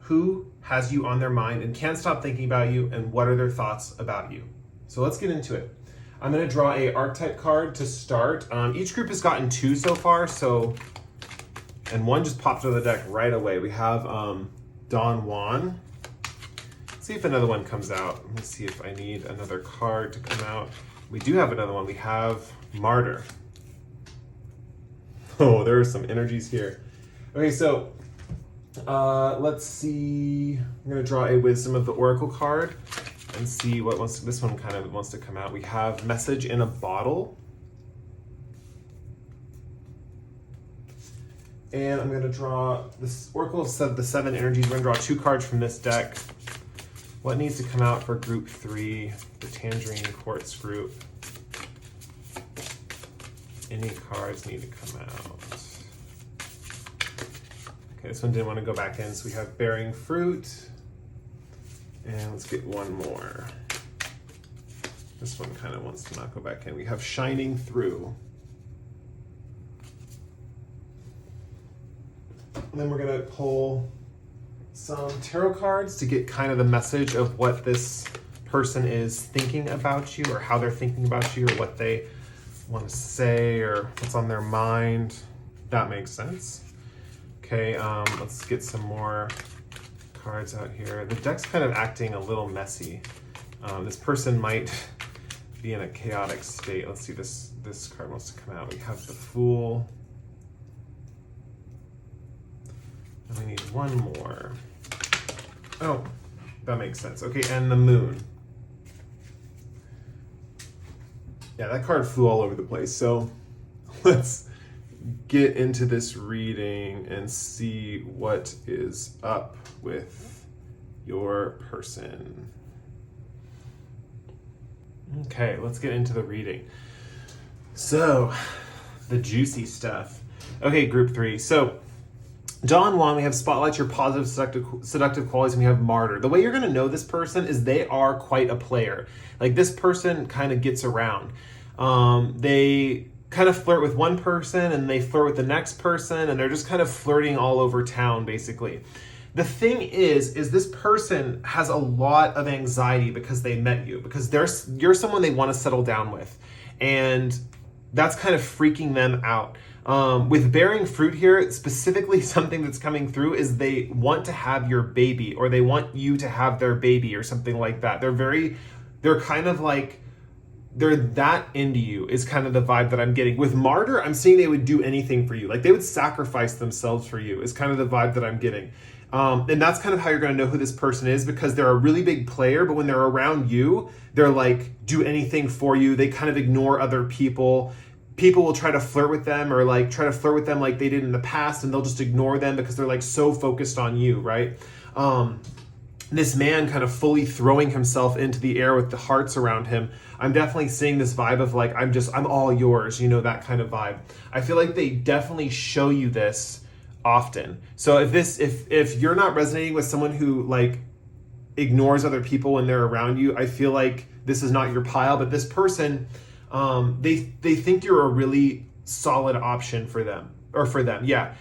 who has you on their mind and can't stop thinking about you, and what are their thoughts about you. So let's get into it. I'm going to draw a archetype card to start. Each group has gotten 2 so far, and one just popped on the deck right away. We have Don Juan. Let's see if another one comes out. Let me see if I need another card to come out. We do have another one. We have Martyr. Oh, there are some energies here. Okay, so let's see. I'm going to draw a Wisdom of the Oracle card and see what this one kind of wants to come out. We have Message in a Bottle. And I'm going to draw this Oracle of the 7 energies. We're going to draw 2 cards from this deck. What needs to come out for group 3, the Tangerine Quartz group? Any cards need to come out. Okay, this one didn't want to go back in, so we have Bearing Fruit. And let's get one more. This one kind of wants to not go back in. We have Shining Through. And then we're going to pull some tarot cards to get kind of the message of what this person is thinking about you, or how they're thinking about you, or what they want to say, or what's on their mind. That makes sense. Okay, let's get some more cards out here. The deck's kind of acting a little messy. This person might be in a chaotic state. Let's see, this card wants to come out. We have the Fool. And we need one more. Oh, that makes sense. Okay, and the Moon. Yeah, that card flew all over the place. So let's get into this reading and see what is up with your person. Okay, let's get into the reading. So, the juicy stuff. Okay, group 3. So, John 1, we have Spotlight your positive seductive qualities, and we have Martyr. The way you're going to know this person is they are quite a player. Like, this person kind of gets around. They kind of flirt with one person, and they flirt with the next person, and they're just kind of flirting all over town, basically. The thing is this person has a lot of anxiety because they met you, because you're someone they want to settle down with. And that's kind of freaking them out. With Bearing Fruit here, specifically something that's coming through is they want to have your baby, or they want you to have their baby, or something like that. They're kind of like, they're that into you is kind of the vibe that I'm getting. With Martyr, I'm seeing they would do anything for you. Like, they would sacrifice themselves for you is kind of the vibe that I'm getting. And that's kind of how you're going to know who this person is, because they're a really big player, but when they're around you, they're like, do anything for you. They kind of ignore other people. People will try to flirt with them, or like try to flirt with them like they did in the past, and they'll just ignore them because they're like so focused on you, right? This man kind of fully throwing himself into the air with the hearts around him. I'm definitely seeing this vibe of like, I'm all yours, that kind of vibe. I feel like they definitely show you this often. So if you're not resonating with someone who like ignores other people when they're around you, I feel like this is not your pile. But this person, they think you're a really solid option for them, yeah.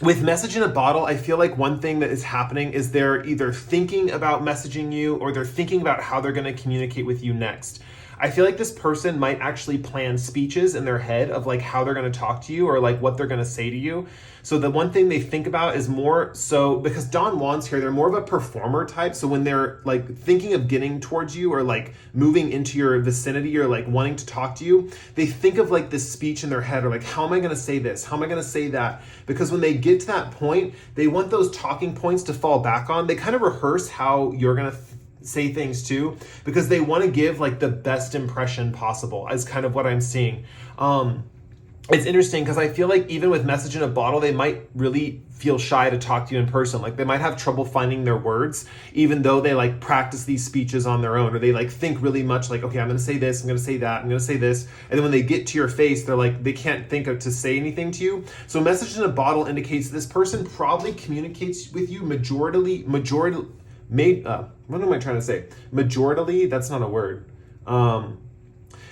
With Message in a Bottle, I feel like one thing that is happening is they're either thinking about messaging you, or they're thinking about how they're going to communicate with you next. I feel like this person might actually plan speeches in their head of like how they're going to talk to you, or like what they're going to say to you. So the one thing they think about is more so, because Don Juan's here, they're more of a performer type. So when they're like thinking of getting towards you, or like moving into your vicinity, or like wanting to talk to you, they think of like this speech in their head, or like, how am I going to say this? How am I going to say that? Because when they get to that point, they want those talking points to fall back on. They kind of rehearse how you're going to say things too, because they want to give like the best impression possible, is kind of what I'm seeing. It's interesting because I feel like even with Message in a Bottle, they might really feel shy to talk to you in person. Like, they might have trouble finding their words, even though they like practice these speeches on their own, or they like think really much like, okay, I'm going to say this, I'm going to say that, I'm going to say this. And then when they get to your face, they're like, they can't think of to say anything to you. So Message in a Bottle indicates this person probably communicates with you majority, what am I trying to say? Majority, that's not a word.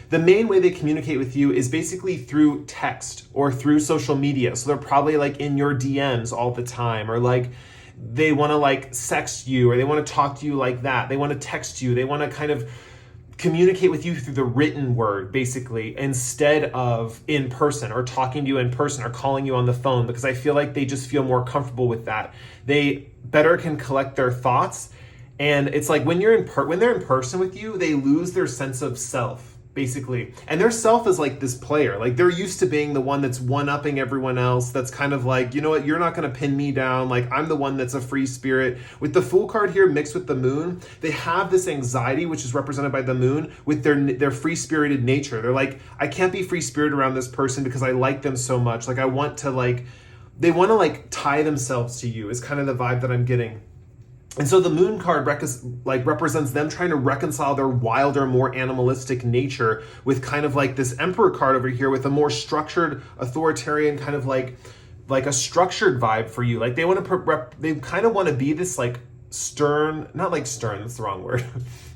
The main way they communicate with you is basically through text or through social media. So they're probably like in your DMs all the time, or like they want to like sext you, or they want to talk to you like that. They want to text you. They want to kind of communicate with you through the written word, basically, instead of in person, or talking to you in person, or calling you on the phone, because I feel like they just feel more comfortable with that. They better can collect their thoughts. And it's like when they're in person with you, they lose their sense of self. basically. And their self is like this player. Like they're used to being the one that's one-upping everyone else. That's kind of like, you know what, you're not going to pin me down. Like I'm the one that's a free spirit. With the Fool card here mixed with the Moon, they have this anxiety, which is represented by the Moon, with their free-spirited nature. They're like, I can't be free-spirited around this person because I like them so much. Like I want to like, they want to like tie themselves to you is kind of the vibe that I'm getting. And so the Moon card represents them trying to reconcile their wilder, more animalistic nature with kind of like this Emperor card over here with a more structured, authoritarian kind of like a structured vibe for you. Like they want to, they kind of want to be this like stern, not like stern, that's the wrong word,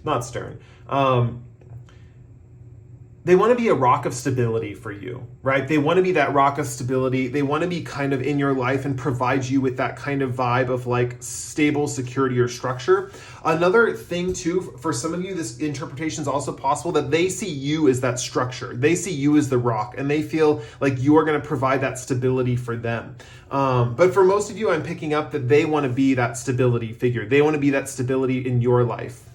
not stern. They want to be a rock of stability for you, right? They want to be that rock of stability. They want to be kind of in your life and provide you with that kind of vibe of like stable security or structure. Another thing too, for some of you, this interpretation is also possible that they see you as that structure. They see you as the rock and they feel like you are going to provide that stability for them. But for most of you, I'm picking up that they want to be that stability figure. They want to be that stability in your life.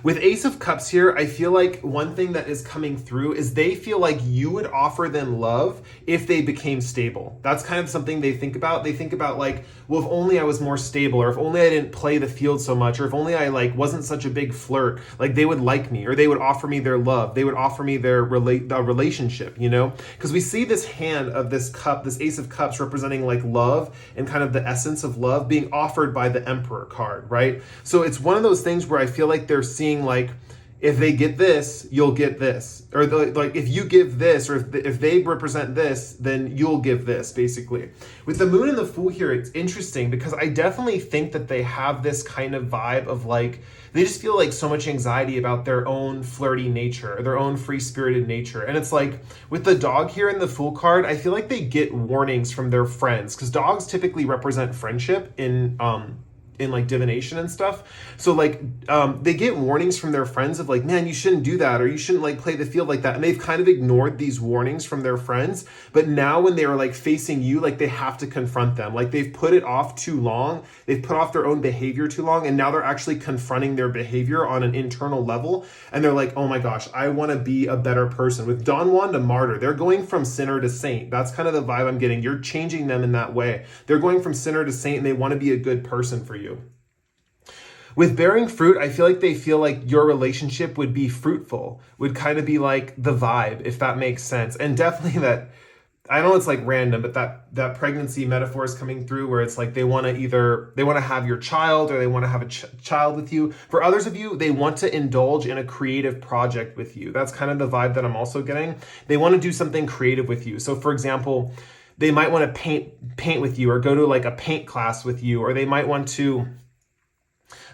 With Ace of Cups here, I feel like one thing that is coming through is they feel like you would offer them love if they became stable. That's kind of something they think about. They think about like, well, if only I was more stable, or if only I didn't play the field so much, or if only I like wasn't such a big flirt, like they would like me, or they would offer me their love. They would offer me their relationship, you know? Because we see this hand of this cup, this Ace of Cups representing like love and kind of the essence of love being offered by the Emperor card, right? So it's one of those things where I feel like they're seeing like, if they get this, you'll get this. Or like if you give this, or if they represent this, then you'll give this, basically. With the Moon and the Fool here, it's interesting because I definitely think that they have this kind of vibe of like, they just feel like so much anxiety about their own flirty nature, their own free-spirited nature. And it's like, with the Dog here in the Fool card, I feel like they get warnings from their friends, because dogs typically represent friendship in like divination and stuff. So like they get warnings from their friends of like, man, you shouldn't do that, or you shouldn't like play the field like that. And they've kind of ignored these warnings from their friends. But now when they are like facing you, like they have to confront them. Like they've put it off too long. They've put off their own behavior too long. And now they're actually confronting their behavior on an internal level. And they're like, oh my gosh, I want to be a better person. With Don Juan to Martyr, they're going from sinner to saint. That's kind of the vibe I'm getting. You're changing them in that way. They're going from sinner to saint, and they want to be a good person for you. With Bearing Fruit, I feel like your relationship would be fruitful, would kind of be like the vibe, if that makes sense. And definitely that, I know it's like random, but that pregnancy metaphor is coming through where it's like they want to have your child, or they want to have a child with you. For others of you, they want to indulge in a creative project with you. That's kind of the vibe that I'm also getting. They want to do something creative with you. So for example, they might want to paint with you, or go to like a paint class with you, or they might want to,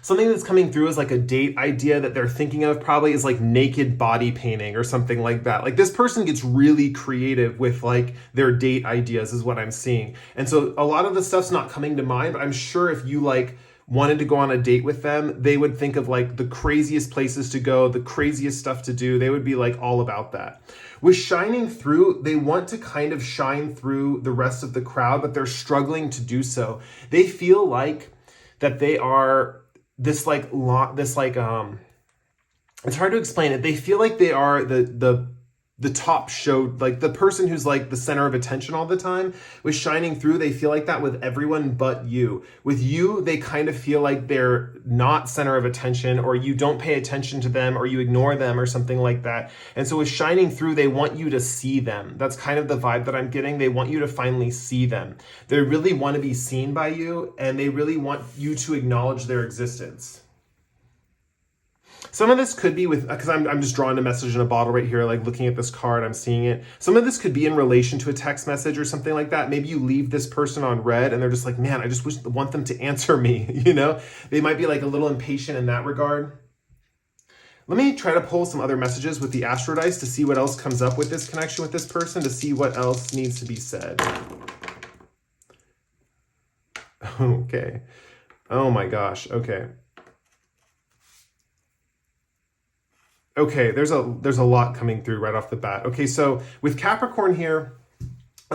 something that's coming through is like a date idea that they're thinking of probably is like naked body painting or something like that. Like this person gets really creative with like their date ideas is what I'm seeing. And so a lot of the stuff's not coming to mind, but I'm sure if you like wanted to go on a date with them, they would think of like the craziest places to go, the craziest stuff to do. They would be like all about that. With Shining Through, they want to kind of shine through the rest of the crowd, but they're struggling to do so. They feel like that they are it's hard to explain it. They feel like they are the top show, like the person who's like the center of attention all the time. With Shining Through, they feel like that with everyone but you. With you, they kind of feel like they're not center of attention, or you don't pay attention to them, or you ignore them, or something like that. And so with Shining Through, they want you to see them. That's kind of the vibe that I'm getting. They want you to finally see them. They really want to be seen by you, and they really want you to acknowledge their existence. Some of this could be with, because I'm just drawing a message in a bottle right here, like looking at this card, I'm seeing it. Some of this could be in relation to a text message or something like that. Maybe you leave this person on red and they're just like, man, I just want them to answer me, you know? They might be like a little impatient in that regard. Let me try to pull some other messages with the Astro Dice to see what else comes up with this connection with this person, to see what else needs to be said. Okay. Oh my gosh, okay. Okay, there's a lot coming through right off the bat. Okay, so with Capricorn here,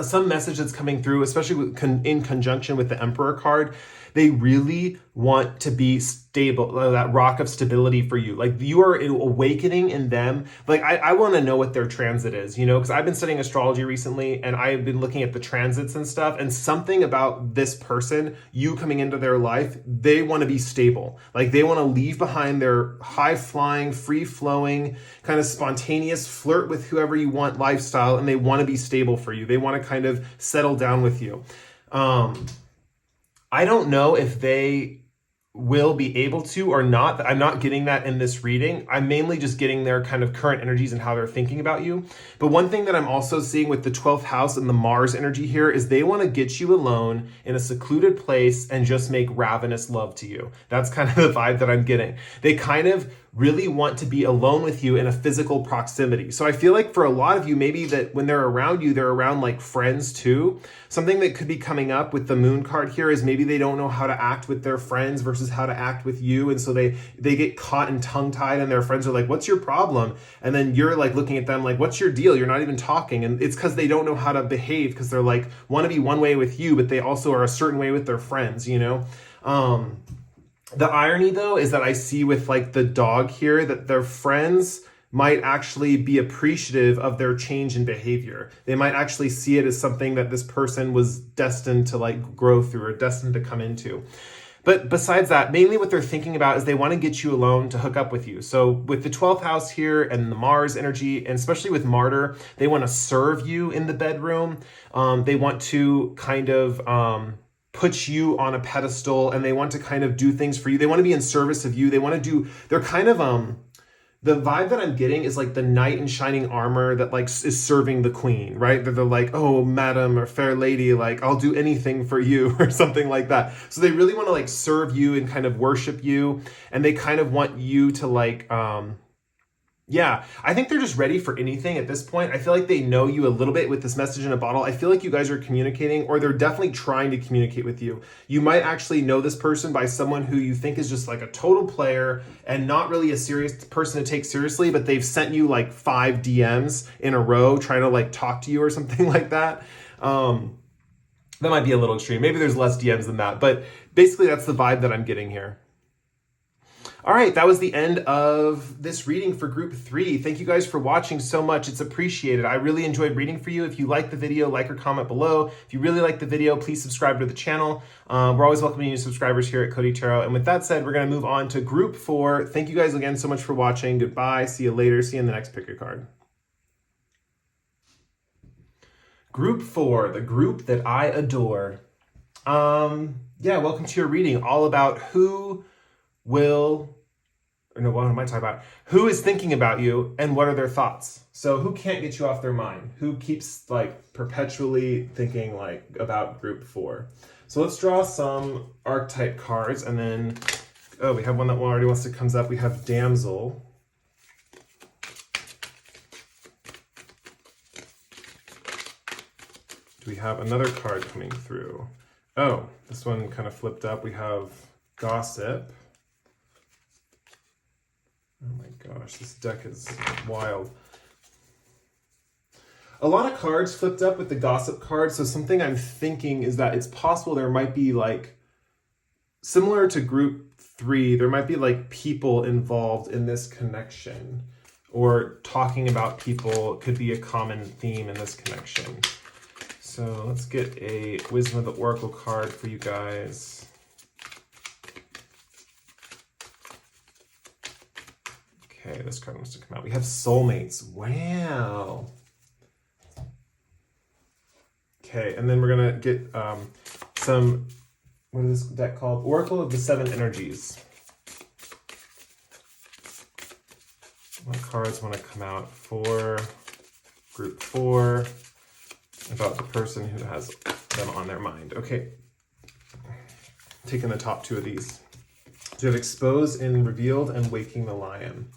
some message that's coming through, especially in conjunction with the Emperor card, They really want to be stable, that rock of stability for you. Like you are awakening in them. Like I want to know what their transit is, you know, because I've been studying astrology recently and I've been looking at the transits and stuff, and something about this person, you coming into their life, they want to be stable. Like they want to leave behind their high flying, free flowing, kind of spontaneous flirt with whoever you want lifestyle, and they want to be stable for you. They want to kind of settle down with you. I don't know if they will be able to or not. I'm not getting that in this reading. I'm mainly just getting their kind of current energies and how they're thinking about you. But one thing that I'm also seeing with the 12th house and the Mars energy here is they want to get you alone in a secluded place and just make ravenous love to you. That's kind of the vibe that I'm getting. They kind of really want to be alone with you in a physical proximity. So I feel like for a lot of you, maybe that when they're around you, they're around like friends too. Something that could be coming up with the moon card here is maybe they don't know how to act with their friends versus how to act with you. And so they get caught and tongue-tied, and their friends are like, what's your problem? And then you're like looking at them like, what's your deal? You're not even talking. And it's because they don't know how to behave, because they're like, want to be one way with you, but they also are a certain way with their friends, you know? The irony, though, is that I see with like the dog here that their friends might actually be appreciative of their change in behavior. They might actually see it as something that this person was destined to like grow through or destined to come into. But besides that, mainly what they're thinking about is they want to get you alone to hook up with you. So with the 12th house here and the Mars energy, and especially with Martyr, they want to serve you in the bedroom. They want to kind of put you on a pedestal, and they want to kind of do things for you. They want to be in service of you. They want to do, they're kind of, the vibe that I'm getting is like the knight in shining armor that like is serving the queen, right? They're like, oh, madam or fair lady, like I'll do anything for you or something like that. So they really want to like serve you and kind of worship you. And they kind of want you to like, yeah, I think they're just ready for anything at this point. I feel like they know you a little bit with this message in a bottle. I feel like you guys are communicating, or they're definitely trying to communicate with you. You might actually know this person by someone who you think is just like a total player and not really a serious person to take seriously, but they've sent you like 5 DMs in a row trying to like talk to you or something like that. That might be a little extreme. Maybe there's less DMs than that, but basically that's the vibe that I'm getting here. All right, that was the end of this reading for group 3. Thank you guys for watching so much. It's appreciated. I really enjoyed reading for you. If you liked the video, like or comment below. If you really liked the video, please subscribe to the channel. We're always welcoming new subscribers here at Cody Tarot. And with that said, we're going to move on to group 4. Thank you guys again so much for watching. Goodbye. See you later. See you in the next pick a card. Group 4, the group that I adore. Yeah, welcome to your reading. All about who will... No, what am I talking about? Who is thinking about you and what are their thoughts? So who can't get you off their mind? Who keeps like perpetually thinking like about group 4? So let's draw some archetype cards, and then, oh, we have one that already wants to comes up. We have Damsel. Do we have another card coming through? Oh, this one kind of flipped up. We have Gossip. Oh my gosh, this deck is wild. A lot of cards flipped up with the Gossip card, so something I'm thinking is that it's possible there might be like, similar to group 3, there might be like people involved in this connection, or talking about people could be a common theme in this connection. So let's get a Wisdom of the Oracle card for you guys. Okay, this card wants to come out. We have soulmates. Wow. Okay, and then we're going to get some, what is this deck called? Oracle of the 7 Energies. What cards want to come out for group 4 about the person who has them on their mind? Okay, taking the top 2 of these. So you have Exposed and Revealed and Waking the Lion.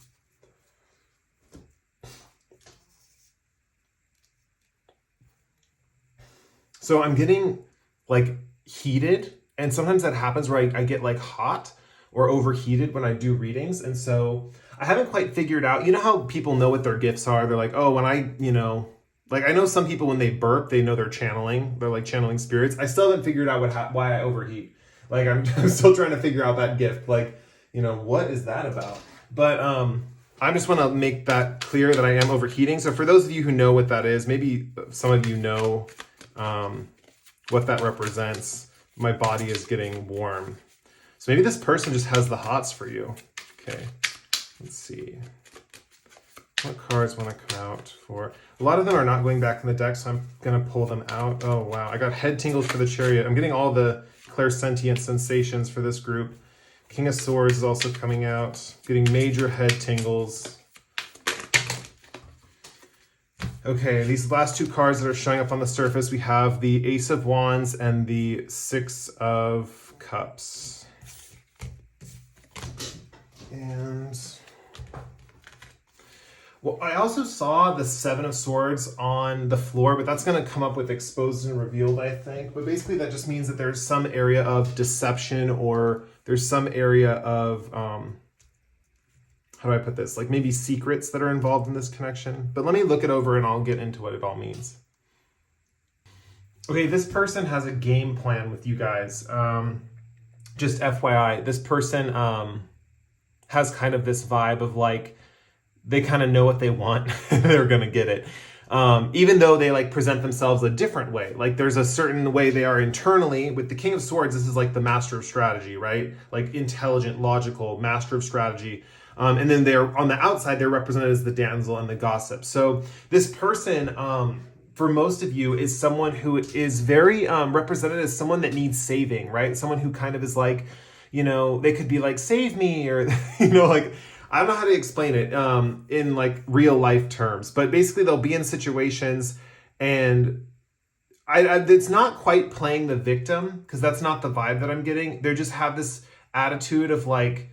So I'm getting like heated, and sometimes that happens where I get like hot or overheated when I do readings. And so I haven't quite figured out, you know how people know what their gifts are? They're like, oh, when I, you know, like I know some people when they burp, they know they're channeling. They're like channeling spirits. I still haven't figured out why I overheat. Like I'm still trying to figure out that gift. Like, what is that about? But I just want to make that clear that I am overheating. So for those of you who know what that is, maybe some of you know what that represents. My body is getting warm. So maybe this person just has the hots for you. Okay, let's see. What cards want to come out for? A lot of them are not going back in the deck, so I'm going to pull them out. Oh, wow. I got head tingles for the Chariot. I'm getting all the clairsentient sensations for this group. King of Swords is also coming out. Getting major head tingles. Okay, these last two cards that are showing up on the surface, we have the Ace of Wands and the Six of Cups. And... well, I also saw the Seven of Swords on the floor, but that's going to come up with exposed and revealed, I think. But basically that just means that there's some area of deception, or there's some area of, how do I put this? Like maybe secrets that are involved in this connection. But let me look it over and I'll get into what it all means. Okay, this person has a game plan with you guys. Just FYI, this person has kind of this vibe of like, they kind of know what they want. They're going to get it. Even though they like present themselves a different way. Like there's a certain way they are internally. With the King of Swords, this is like the master of strategy, right? Like intelligent, logical, master of strategy. And then they're on the outside, they're represented as the damsel and the gossip. So this person, for most of you, is someone who is very represented as someone that needs saving, right? Someone who kind of is like, they could be like, save me, or, like, I don't know how to explain it in like real life terms, but basically they'll be in situations and it's not quite playing the victim, because that's not the vibe that I'm getting. They just have this attitude of like,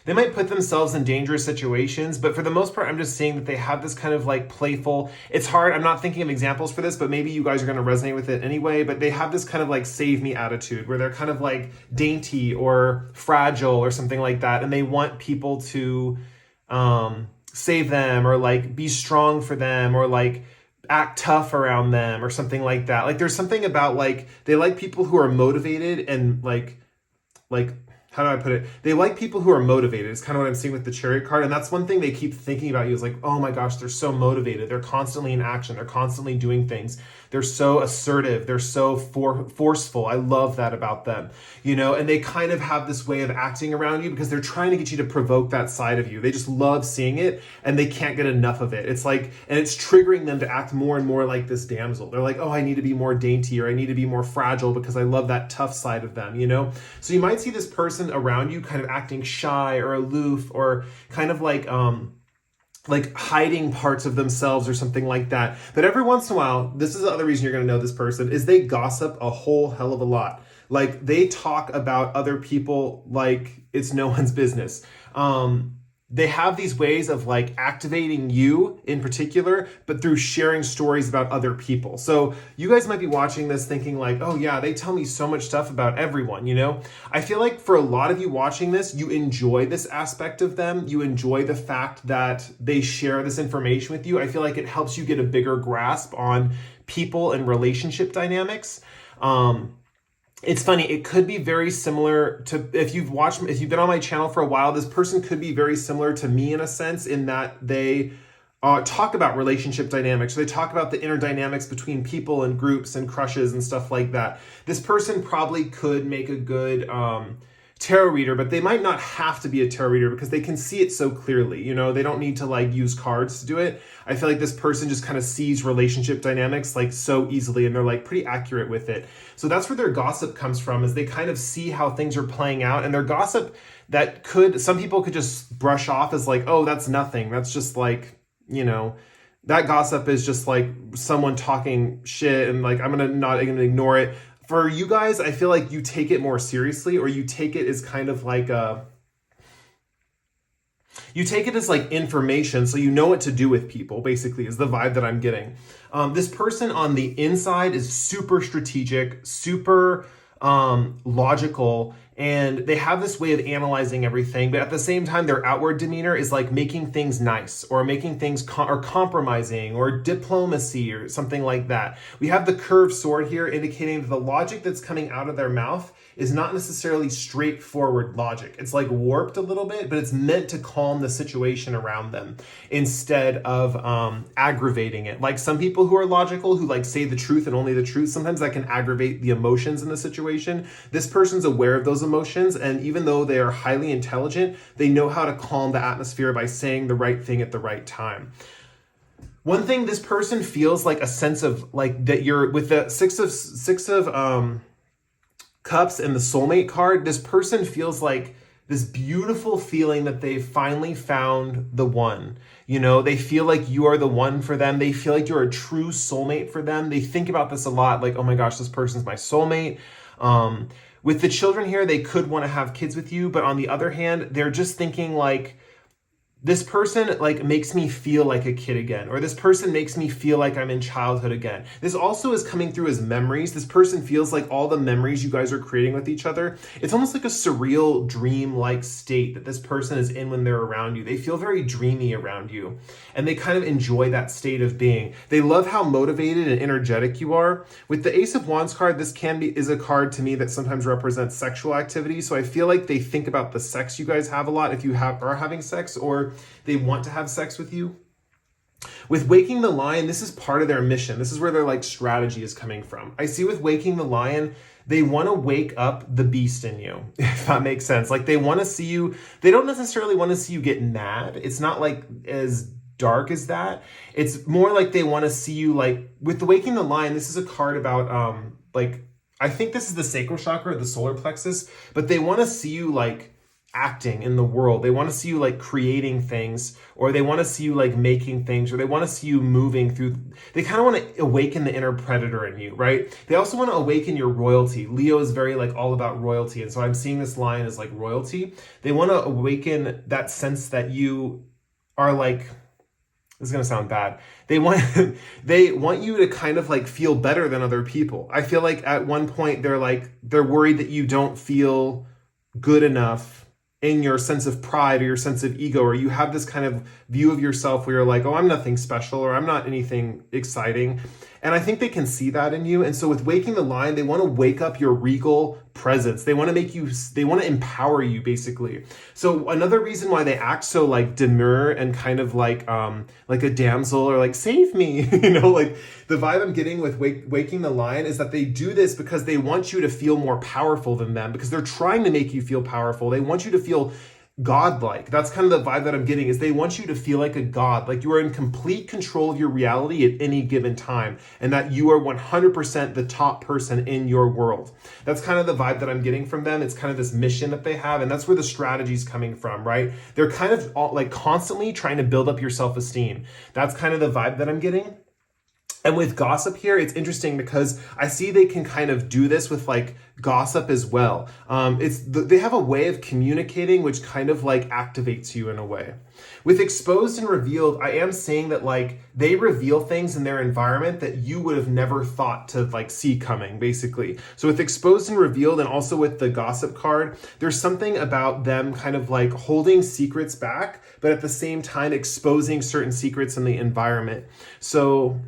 they might put themselves in dangerous situations, but for the most part, I'm just seeing that they have this kind of like playful, it's hard, I'm not thinking of examples for this, but maybe you guys are going to resonate with it anyway, but they have this kind of like save me attitude where they're kind of like dainty or fragile or something like that, and they want people to save them or like be strong for them or like act tough around them or something like that. Like there's something about like, they like people who are motivated and like, how do I put it? They like people who are motivated. It's kind of what I'm seeing with the Chariot card. And that's one thing they keep thinking about you is like, oh my gosh, they're so motivated. They're constantly in action. They're constantly doing things. They're so assertive. They're so forceful. I love that about them, and they kind of have this way of acting around you because they're trying to get you to provoke that side of you. They just love seeing it and they can't get enough of it. It's like, and it's triggering them to act more and more like this damsel. They're like, oh, I need to be more dainty, or I need to be more fragile because I love that tough side of them, So you might see this person around you kind of acting shy or aloof or kind of like hiding parts of themselves or something like that. But every once in a while, this is the other reason you're going to know this person, is they gossip a whole hell of a lot. Like they talk about other people like it's no one's business. They have these ways of like activating you in particular, but through sharing stories about other people. So you guys might be watching this thinking like, oh yeah, they tell me so much stuff about everyone, I feel like for a lot of you watching this, you enjoy this aspect of them. You enjoy the fact that they share this information with you. I feel like it helps you get a bigger grasp on people and relationship dynamics. It's funny, it could be very similar to, if you've been on my channel for a while, this person could be very similar to me in a sense, in that they talk about relationship dynamics. They talk about the inner dynamics between people and groups and crushes and stuff like that. This person probably could make a good tarot reader, but they might not have to be a tarot reader because they can see it so clearly. They don't need to like use cards to do it. I feel like this person just kind of sees relationship dynamics like so easily, and they're like pretty accurate with it. So that's where their gossip comes from, is they kind of see how things are playing out, and their gossip that some people could just brush off as like, oh, that's nothing. That's just like, that gossip is just like someone talking shit and like, I'm not gonna ignore it. For you guys, I feel like you take it more seriously, or you take it as kind of like you take it as like information, so you know what to do with people, basically, is the vibe that I'm getting. This person on the inside is super strategic, super logical, and they have this way of analyzing everything, but at the same time their outward demeanor is like making things nice or making things or compromising or diplomacy or something like that. We have the curved sword here indicating that the logic that's coming out of their mouth is not necessarily straightforward logic. It's like warped a little bit, but it's meant to calm the situation around them instead of aggravating it. Like some people who are logical, who like say the truth and only the truth, sometimes that can aggravate the emotions in the situation. This person's aware of those emotions, and even though they are highly intelligent, they know how to calm the atmosphere by saying the right thing at the right time. One thing, this person feels like a sense of like that you're with the six of Cups and the soulmate card, this person feels like this beautiful feeling that they've finally found the one. You know, they feel like you are the one for them. They feel like you're a true soulmate for them. They think about this a lot, like, oh my gosh, this person's my soulmate. With the children here, they could want to have kids with you, but on the other hand, they're just thinking like, this person like makes me feel like a kid again, or this person makes me feel like I'm in childhood again. This also is coming through as memories. This person feels like all the memories you guys are creating with each other, it's almost like a surreal dream-like state that this person is in when they're around you. They feel very dreamy around you, and they kind of enjoy that state of being. They love how motivated and energetic you are. With the Ace of Wands card, this is a card to me that sometimes represents sexual activity. So I feel like they think about the sex you guys have a lot if you are having sex, or they want to have sex with you. With Waking the Lion, this is part of their mission. This is where their like strategy is coming from. I see with Waking the Lion, they want to wake up the beast in you, if that makes sense. Like they want to see you, they don't necessarily want to see you get mad. It's not like as dark as that. It's more like they want to see you like, with the Waking the Lion, this is a card about like, I think this is the sacral chakra, the solar plexus, but they want to see you like acting in the world. They want to see you like creating things, or they want to see you like making things, or they want to see you moving through. They kind of want to awaken the inner predator in you, right? They also want to awaken your royalty. Leo is very like all about royalty, and so I'm seeing this lion as like royalty. They want to awaken that sense that you are like, this is going to sound bad. They want you to kind of like feel better than other people. I feel like at one point they're worried that you don't feel good enough in your sense of pride or your sense of ego, or you have this kind of view of yourself where you're like, oh, I'm nothing special, or I'm not anything exciting. And I think they can see that in you. And so with Waking the Lion, they want to wake up your regal presence. They want to empower you basically. So another reason why they act so like demure and kind of like a damsel, or like save me, you know, like the vibe I'm getting with Waking the Lion is that they do this because they want you to feel more powerful than them, because they're trying to make you feel powerful. They want you to feel godlike. That's kind of the vibe that I'm getting, is they want you to feel like a god, like you are in complete control of your reality at any given time, and that you are 100% the top person in your world. That's kind of the vibe that I'm getting from them. It's kind of this mission that they have, and that's where the strategy is coming from, right? They're kind of like constantly trying to build up your self-esteem. That's kind of the vibe that I'm getting. And with gossip here, it's interesting because I see they can kind of do this with like gossip as well. They have a way of communicating which kind of like activates you in a way. With exposed and revealed, I am saying that like they reveal things in their environment that you would have never thought to like see coming, basically. So with exposed and revealed, and also with the gossip card, there's something about them kind of like holding secrets back, but at the same time exposing certain secrets in the environment. So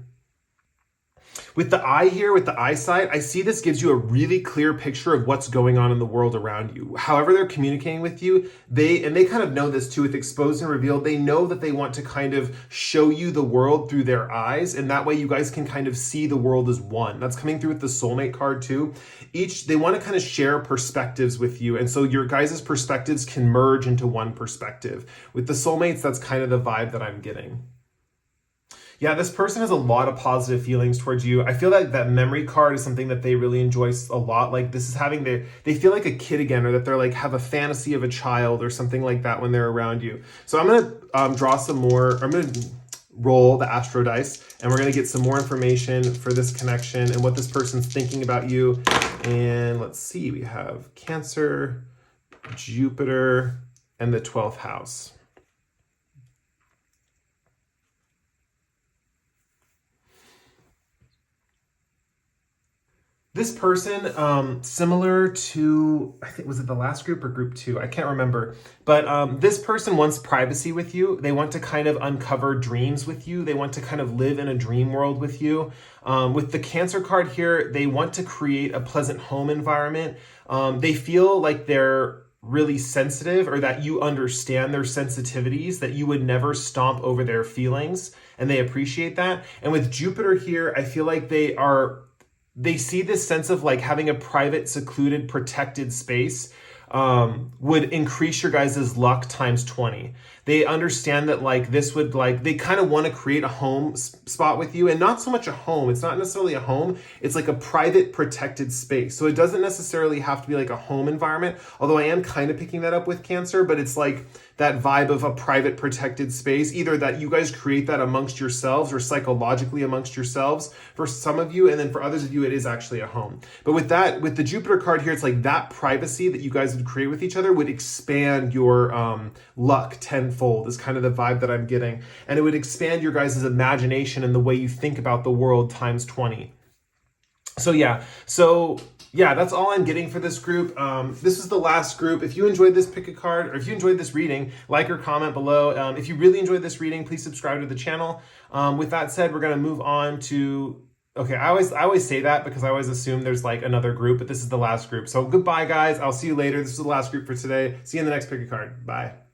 with the eye here, with the eyesight, I see this gives you a really clear picture of what's going on in the world around you. However they're communicating with you, they kind of know this too with exposed and revealed. They know that they want to kind of show you the world through their eyes, and that way you guys can kind of see the world as one. That's coming through with the soulmate card too. They want to kind of share perspectives with you, and so your guys' perspectives can merge into one perspective. With the soulmates, that's kind of the vibe that I'm getting. Yeah, this person has a lot of positive feelings towards you. I feel like that memory card is something that they really enjoy a lot. Like this is they feel like a kid again, or that they're like have a fantasy of a child or something like that when they're around you. So I'm going to draw some more. I'm going to roll the astro dice, and we're going to get some more information for this connection and what this person's thinking about you. And let's see, we have Cancer, Jupiter, and the 12th house. This person, similar to, I think, was it the last group or group two? I can't remember. But this person wants privacy with you. They want to kind of uncover dreams with you. They want to kind of live in a dream world with you. With the Cancer card here, they want to create a pleasant home environment. They feel like they're really sensitive, or that you understand their sensitivities, that you would never stomp over their feelings, and they appreciate that. And with Jupiter here, I feel like they see this sense of like having a private, secluded, protected space would increase your guys' luck times 20. They understand that like this would like, they kind of want to create a home spot with you, and not so much a home. It's not necessarily a home. It's like a private, protected space. So it doesn't necessarily have to be like a home environment, although I am kind of picking that up with Cancer, but it's like that vibe of a private, protected space, either that you guys create that amongst yourselves or psychologically amongst yourselves for some of you, and then for others of you, it is actually a home. But with that, with the Jupiter card here, it's like that privacy that you guys would create with each other would expand your luck tenfold, is kind of the vibe that I'm getting. And it would expand your guys' imagination and the way you think about the world times 20. So yeah, that's all I'm getting for this group. This is the last group. If you enjoyed this, pick a card, or if you enjoyed this reading, like or comment below. If you really enjoyed this reading, please subscribe to the channel. With that said, we're gonna move on to, okay, I always say that because I always assume there's like another group, but this is the last group. So goodbye, guys. I'll see you later. This is the last group for today. See you in the next pick a card. Bye.